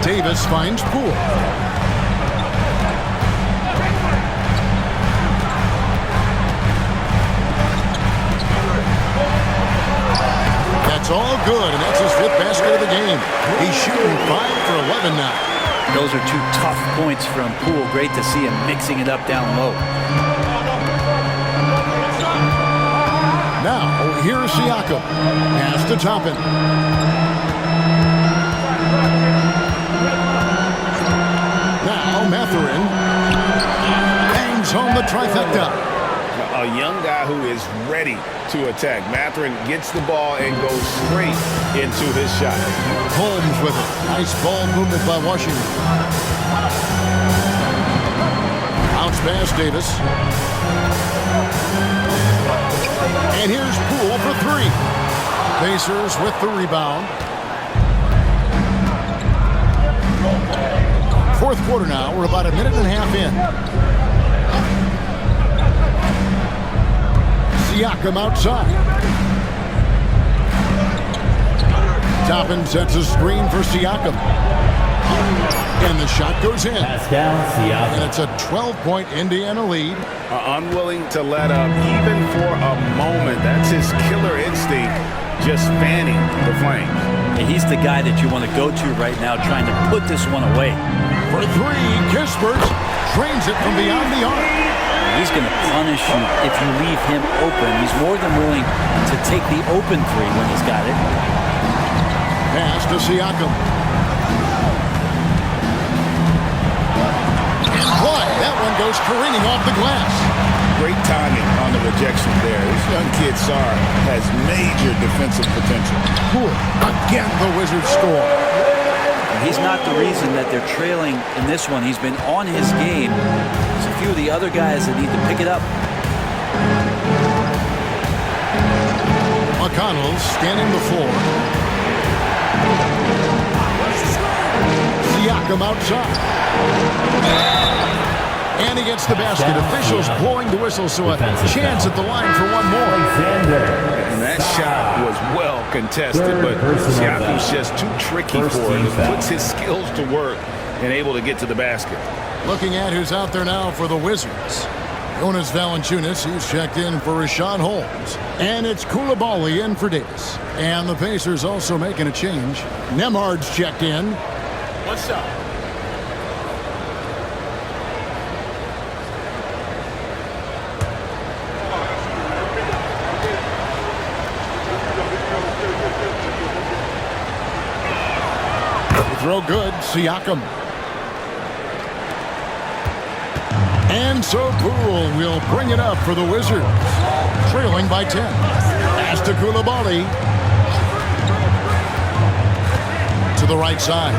Davis finds Poole. That's all good, and that's his 5th basket of the game. He's shooting 5 for 11 now. Those are 2 tough points from Poole. Great to see him mixing it up down low. Now, here's Siakam. Pass to Toppin. Mathurin bangs home the trifecta. A young guy who is ready to attack. Mathurin gets the ball and goes straight into his shot. Holmes with it. Nice ball movement by Washington. Bounce pass, Davis. And here's Poole for three. Pacers with the rebound. Fourth quarter now. We're about a minute and a half in. Siakam outside. Toppin sets a screen for Siakam. And the shot goes in. And it's a 12-point Indiana lead. Unwilling to let up even for a moment. That's his killer instinct, just fanning the flames. And he's the guy that you want to go to right now, trying to put this one away. For three, Kispert trains it from beyond the arc. He's going to punish you if you leave him open. He's more than willing to take the open three when he's got it. Pass to Siakam. And boy, that one goes careening off the glass. Great timing on the rejection there. This young kid, Sarr, has major defensive potential. Cool. Again, the Wizards score. And he's not the reason that they're trailing in this one. He's been on his game. There's a few of the other guys that need to pick it up. McConnell scanning the floor. Siakam outside. And he gets the basket. Officials blowing the whistle, so a chance at the line for one more. And that shot was well contested, but Siakam's just too tricky for him. He puts his skills to work and able to get to the basket. Looking at who's out there now for the Wizards. Jonas Valanciunas, he's checked in for Richaun Holmes. And it's Coulibaly in for Davis. And the Pacers also making a change. Nembhard's checked in. What's up? Throw good, Siakam. And so Poole will bring it up for the Wizards. Trailing by 10. Pass to Coulibaly. To the right side.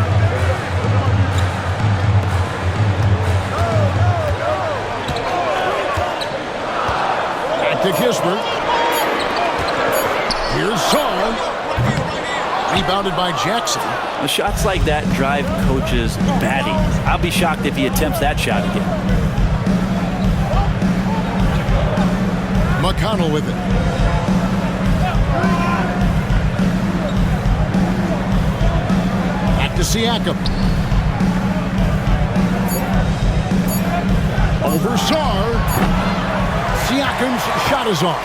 Back to Kispert. Here's Sarr. Rebounded by Jackson. The shots like that drive coaches batty. I'll be shocked if he attempts that shot again. McConnell with it. Back to Siakam. Over Sarr. Siakam's shot is off.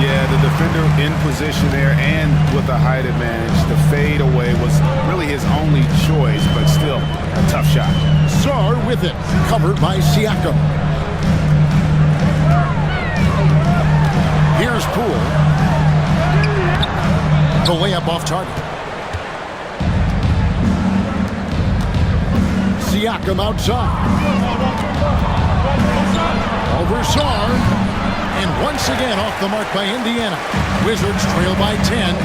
Yeah, the defender in position there and with the height advantage. The fade away was really his only choice, but still a tough shot. Sarr with it. Covered by Siakam. Here's Poole. The layup off target. Siakam outside. Over Sarr. And once again off the mark by Indiana. Wizards trail by 10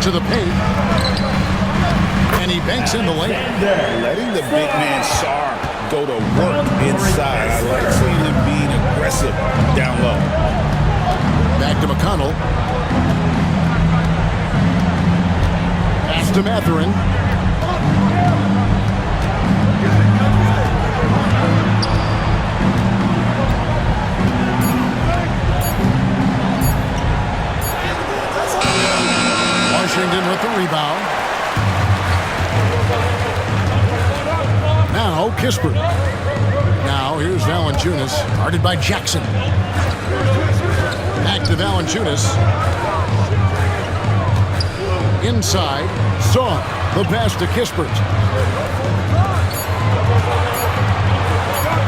to the paint. And he banks in the layup. Letting the big man Sarr go to work inside. I like seeing him being aggressive down low. Back to McConnell. Pass to Mathurin. Washington with the rebound. Now Kispert. Now here's Valanciunas, guarded by Jackson. Back to Valanciunas. Inside, Sarr. The pass to Kispert.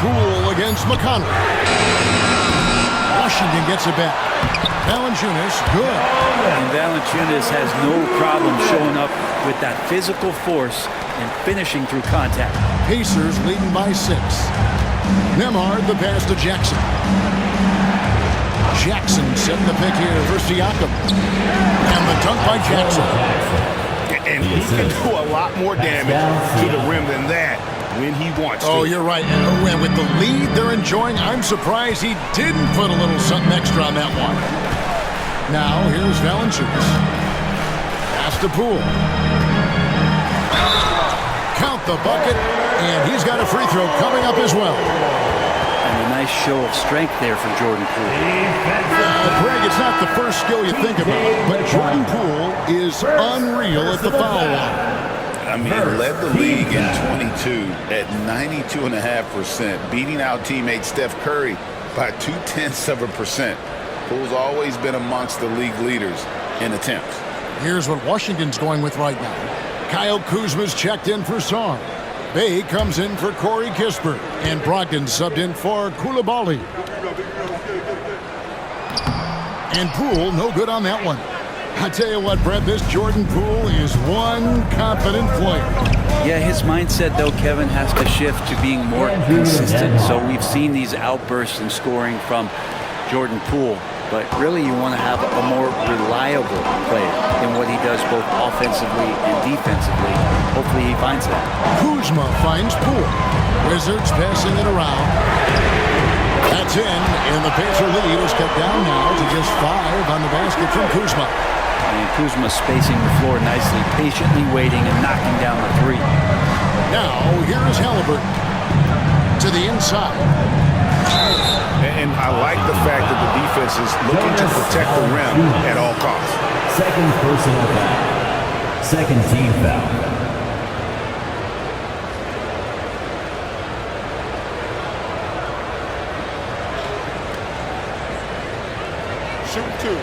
Poole against McConnell. Washington gets it back. Valanciunas, good. And Valanciunas has no problem showing up with that physical force and finishing through contact. Pacers leading by 6. Nemhard the pass to Jackson. Jackson setting the pick here for Siakam. And the dunk by Jackson. And he can do a lot more damage to the rim than that when he wants to. Oh, you're right. And with the lead they're enjoying, I'm surprised he didn't put a little something extra on that one. Now, here's Valanciunas. Pass to Poole. Count the bucket, and he's got a free throw coming up as well. And a nice show of strength there from Jordan Poole. Greg, it's not the first skill you think about, but Jordan Poole is unreal at the foul line. I mean, he led the league in 22 at 92.5%, beating out teammate Steph Curry by 0.2%. Poole's always been amongst the league leaders in attempts. Here's what Washington's going with right now. Kyle Kuzma's checked in for Song. Bay comes in for Corey Kispert. And Brogdon subbed in for Koulibaly. And Poole, no good on that one. I tell you what, Brett, this Jordan Poole is one confident player. Yeah, his mindset, though, Kevin, has to shift to being more consistent. So we've seen these outbursts in scoring from Jordan Poole. But really, you want to have a more reliable player in what he does both offensively and defensively. Hopefully he finds that. Kuzma finds Poole. Wizards passing it around. That's in, and the Pacer lead is cut down now to just 5 on the basket from Kuzma. And Kuzma spacing the floor nicely, patiently waiting and knocking down the 3. Now, here is Halliburton to the inside. And I like the fact that the defense is looking to protect the rim at all costs. Second personal foul. Second team foul. Shoot 2.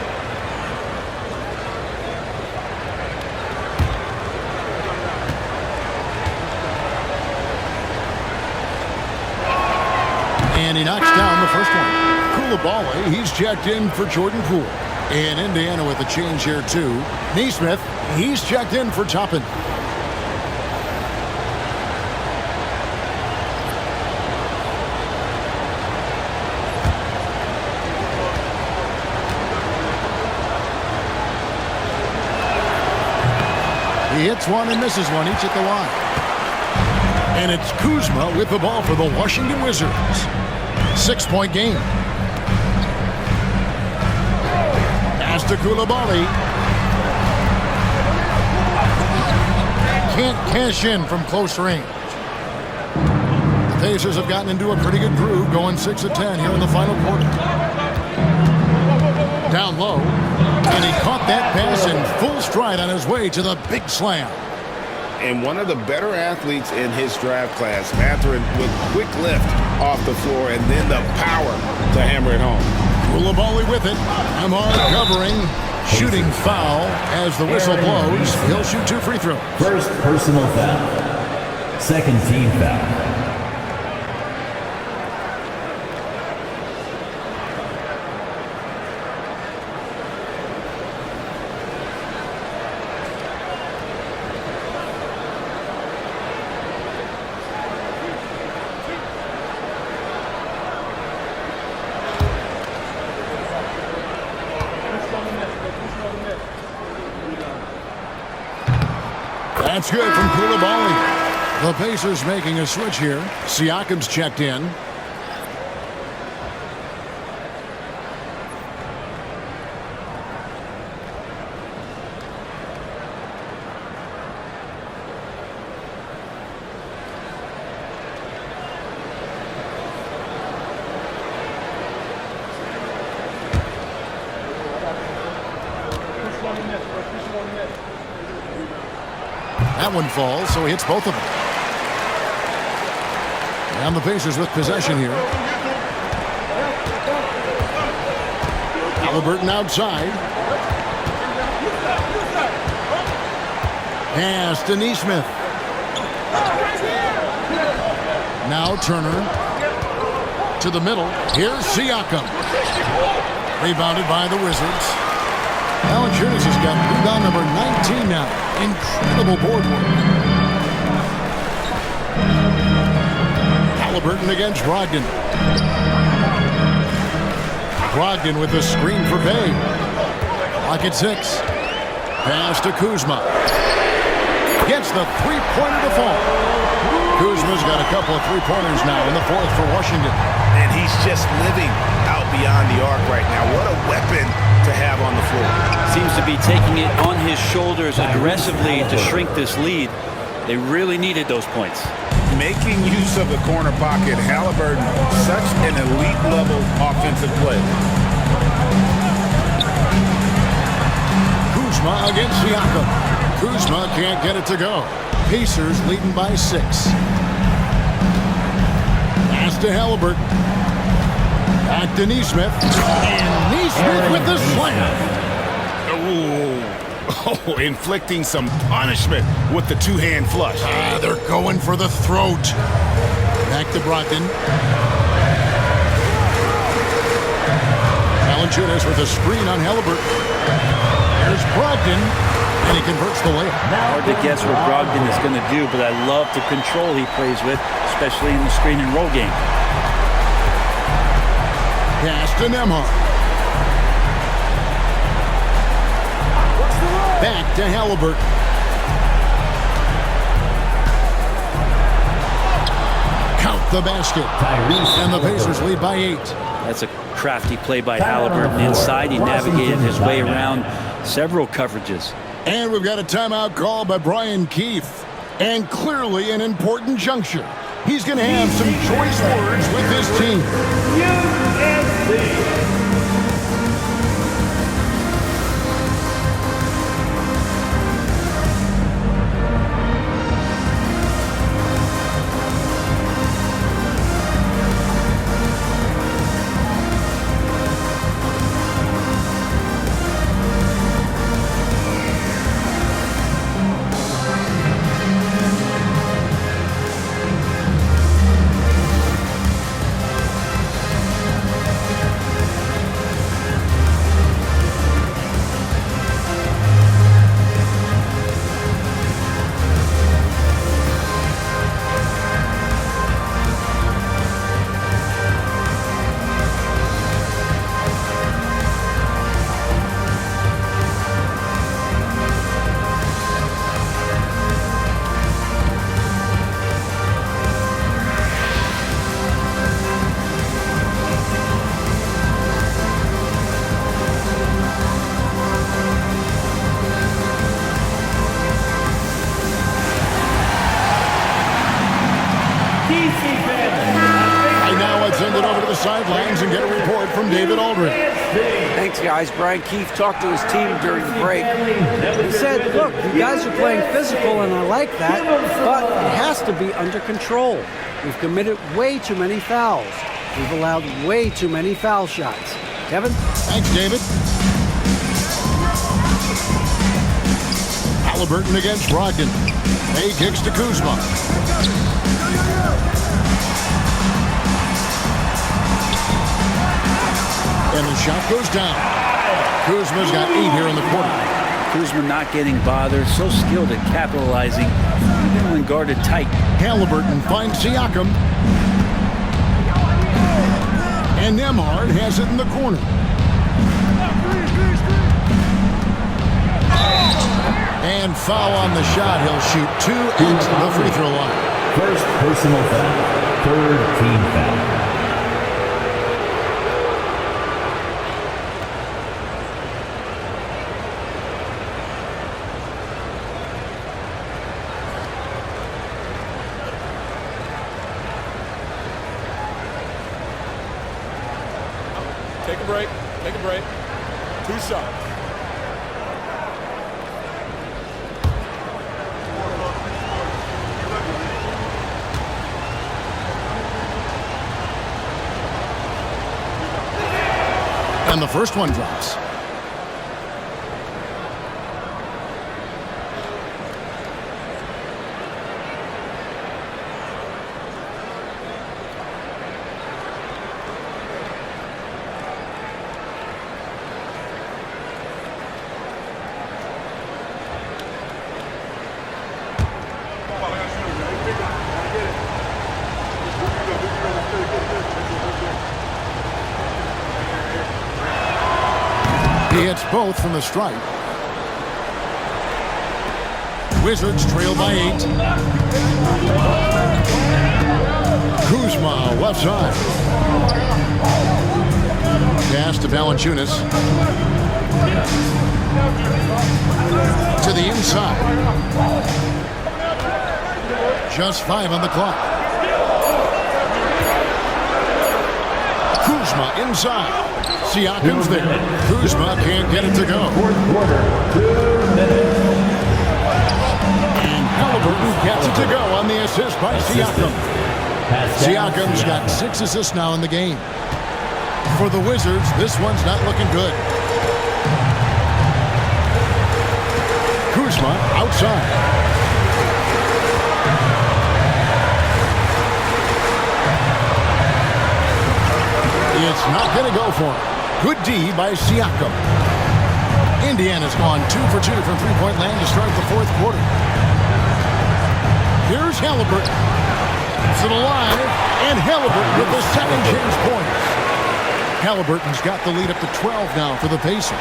And he knocks down the first one. Koulibaly, he's checked in for Jordan Poole. And Indiana with a change here, too. Nesmith, he's checked in for Toppin. He hits one and misses one, each at the line. And it's Kuzma with the ball for the Washington Wizards. 6-point game. Pass to Koulibaly. Can't cash in from close range. The Pacers have gotten into a pretty good groove, going 6 of 10 here in the final quarter. Down low, and he caught that pass in full stride on his way to the big slam. And one of the better athletes in his draft class, Mathurin, with quick lift off the floor and then the power to hammer it home. Koulibaly with it. Nemhard covering. Shooting foul as the whistle blows. He'll shoot 2 free throws. First personal foul. Second team foul. That's good from Koulibaly. The Pacers making a switch here. Siakam's checked in. That one falls, so he hits both of them. And the Pacers with possession here. Halliburton outside. Pass to Nesmith. Now Turner to the middle. Here's Siakam. Rebounded by the Wizards. Valanciunas has got rebound number 19 now. Incredible board work. Halliburton against Brogdon. Brogdon with the screen for Bay. Clock at 6. Pass to Kuzma. Gets the three-pointer to fall. Kuzma's got a couple of three-pointers now in the fourth for Washington. And he's just living out beyond the arc right now. What a weapon to have on the floor. Seems to be taking it on his shoulders aggressively to shrink this lead. They really needed those points. Making use of the corner pocket, Halliburton, such an elite-level offensive play. Kuzma against Siakam. Kuzma can't get it to go. Pacers leading by 6. Pass to Halliburton. Back to Nesmith. And Nesmith with the slam. Oh, inflicting some punishment with the two-hand flush. They're going for the throat. Back to Brogdon. Valanciunas with a screen on Halliburton. There's Brogdon, and he converts the layup. Hard to guess what Brogdon is going to do, but I love the control he plays with, especially in the screen and roll game. Pass to Nembhard. Back to Halliburton. Count the basket. And the Pacers lead by 8. That's a crafty play by Halliburton inside. He navigated his way around several coverages. And we've got a timeout call by Brian Keefe. And clearly an important juncture. He's going to have some choice words with his team. USA. Sidelines and get a report from David Aldridge. Thanks, guys. Brian Keefe talked to his team during the break. He said, look, you guys are playing physical, and I like that, but it has to be under control. We've committed way too many fouls. We've allowed way too many foul shots. Kevin? Thanks, David. Halliburton against Brogdon. Bay kicks to Kuzma. And the shot goes down. Kuzma's got 8 here in the quarter. Kuzma not getting bothered, so skilled at capitalizing, even when guarded tight. Halliburton finds Siakam. And Nembhard has it in the corner. And foul on the shot. He'll shoot 2 at the free throw line. First personal foul. Third team foul. Take a break. Take a break. 2 shots. And the first one drops. He hits both from the stripe. Wizards trail by 8. Kuzma, left side. Pass to Valanciunas. To the inside. Just 5 on the clock. Kuzma inside. Siakam's there. Kuzma can't get it to go. Fourth quarter, 2 minutes. And Halliburton gets it to go on the assist by Siakam. Siakam's got 6 assists now in the game. For the Wizards, this one's not looking good. Kuzma outside. It's not going to go for him. Good D by Siakam. Indiana's gone 2 for 2 from three-point land to start the fourth quarter. Here's Halliburton. To the line, and Halliburton with the second chance points. Halliburton's got the lead up to 12 now for the Pacers.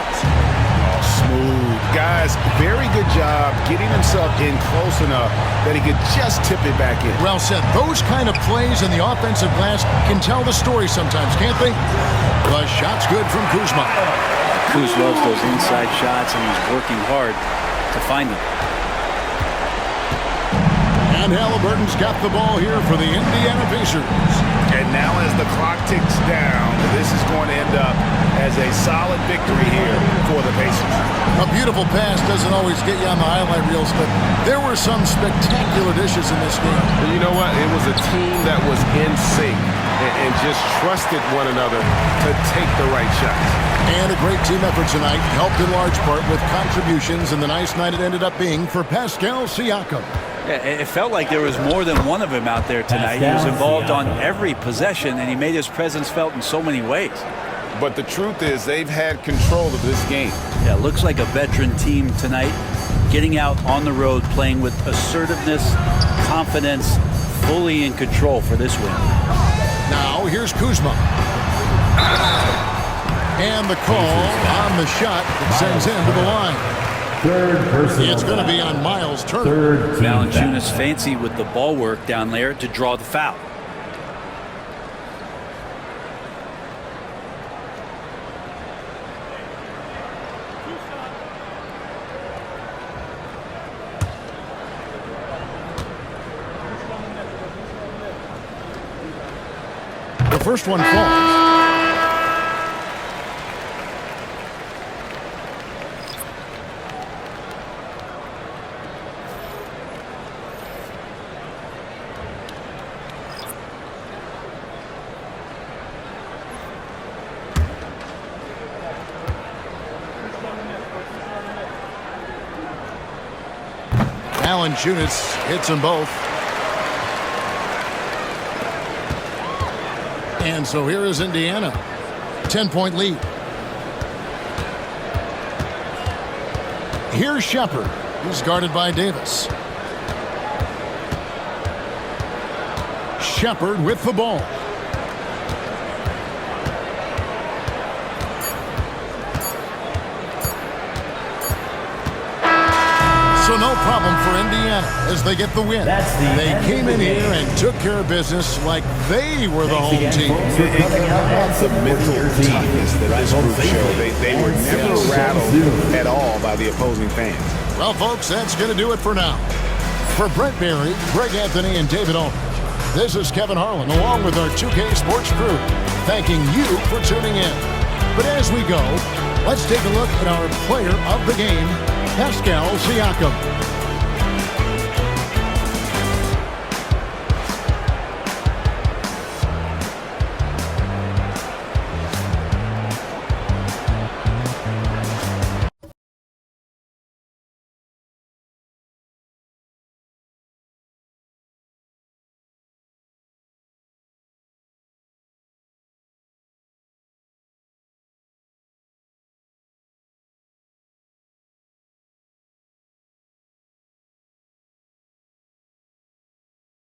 Smooth. Guys, very good job getting himself in close enough that he could just tip it back in. Well said. Those kind of plays in the offensive glass can tell the story sometimes, can't they? The shot's good from Kuzma. Kuz loves those inside shots, and he's working hard to find them. And Halliburton's got the ball here for the Indiana Pacers. And now as the clock ticks down, this is going to end up as a solid victory here for the Pacers. A beautiful pass doesn't always get you on the highlight reels, but there were some spectacular dishes in this game. And you know what? It was a team that was in sync and just trusted one another to take the right shots. And a great team effort tonight, helped in large part with contributions, and the nice night it ended up being for Pascal Siakam. Yeah, it felt like there was more than one of him out there tonight. He was involved on every possession, and he made his presence felt in so many ways. But the truth is they've had control of this game. Yeah, looks like a veteran team tonight, getting out on the road, playing with assertiveness, confidence, fully in control for this win. Now here's Kuzma. And the call on the shot that sends him to the line. Third personal. It's going to be on Miles Turner. Valanciunas fancy with the ball work down there to draw the foul. The first one falls. Valanciunas hits them both. And so here is Indiana. 10-point lead. Here's Shepherd. He's guarded by Davis. Shepherd with the ball. So no problem for Indiana as they get the win. They came in here and took care of business like they were the home team. That's the mental toughness that this group showed. They were never rattled at all by the opposing fans. Well, folks, that's going to do it for now. For Brent Berry, Greg Anthony, and David Aldridge, this is Kevin Harlan along with our 2K Sports crew, thanking you for tuning in. But as we go, let's take a look at our player of the game, Pascal Siakam.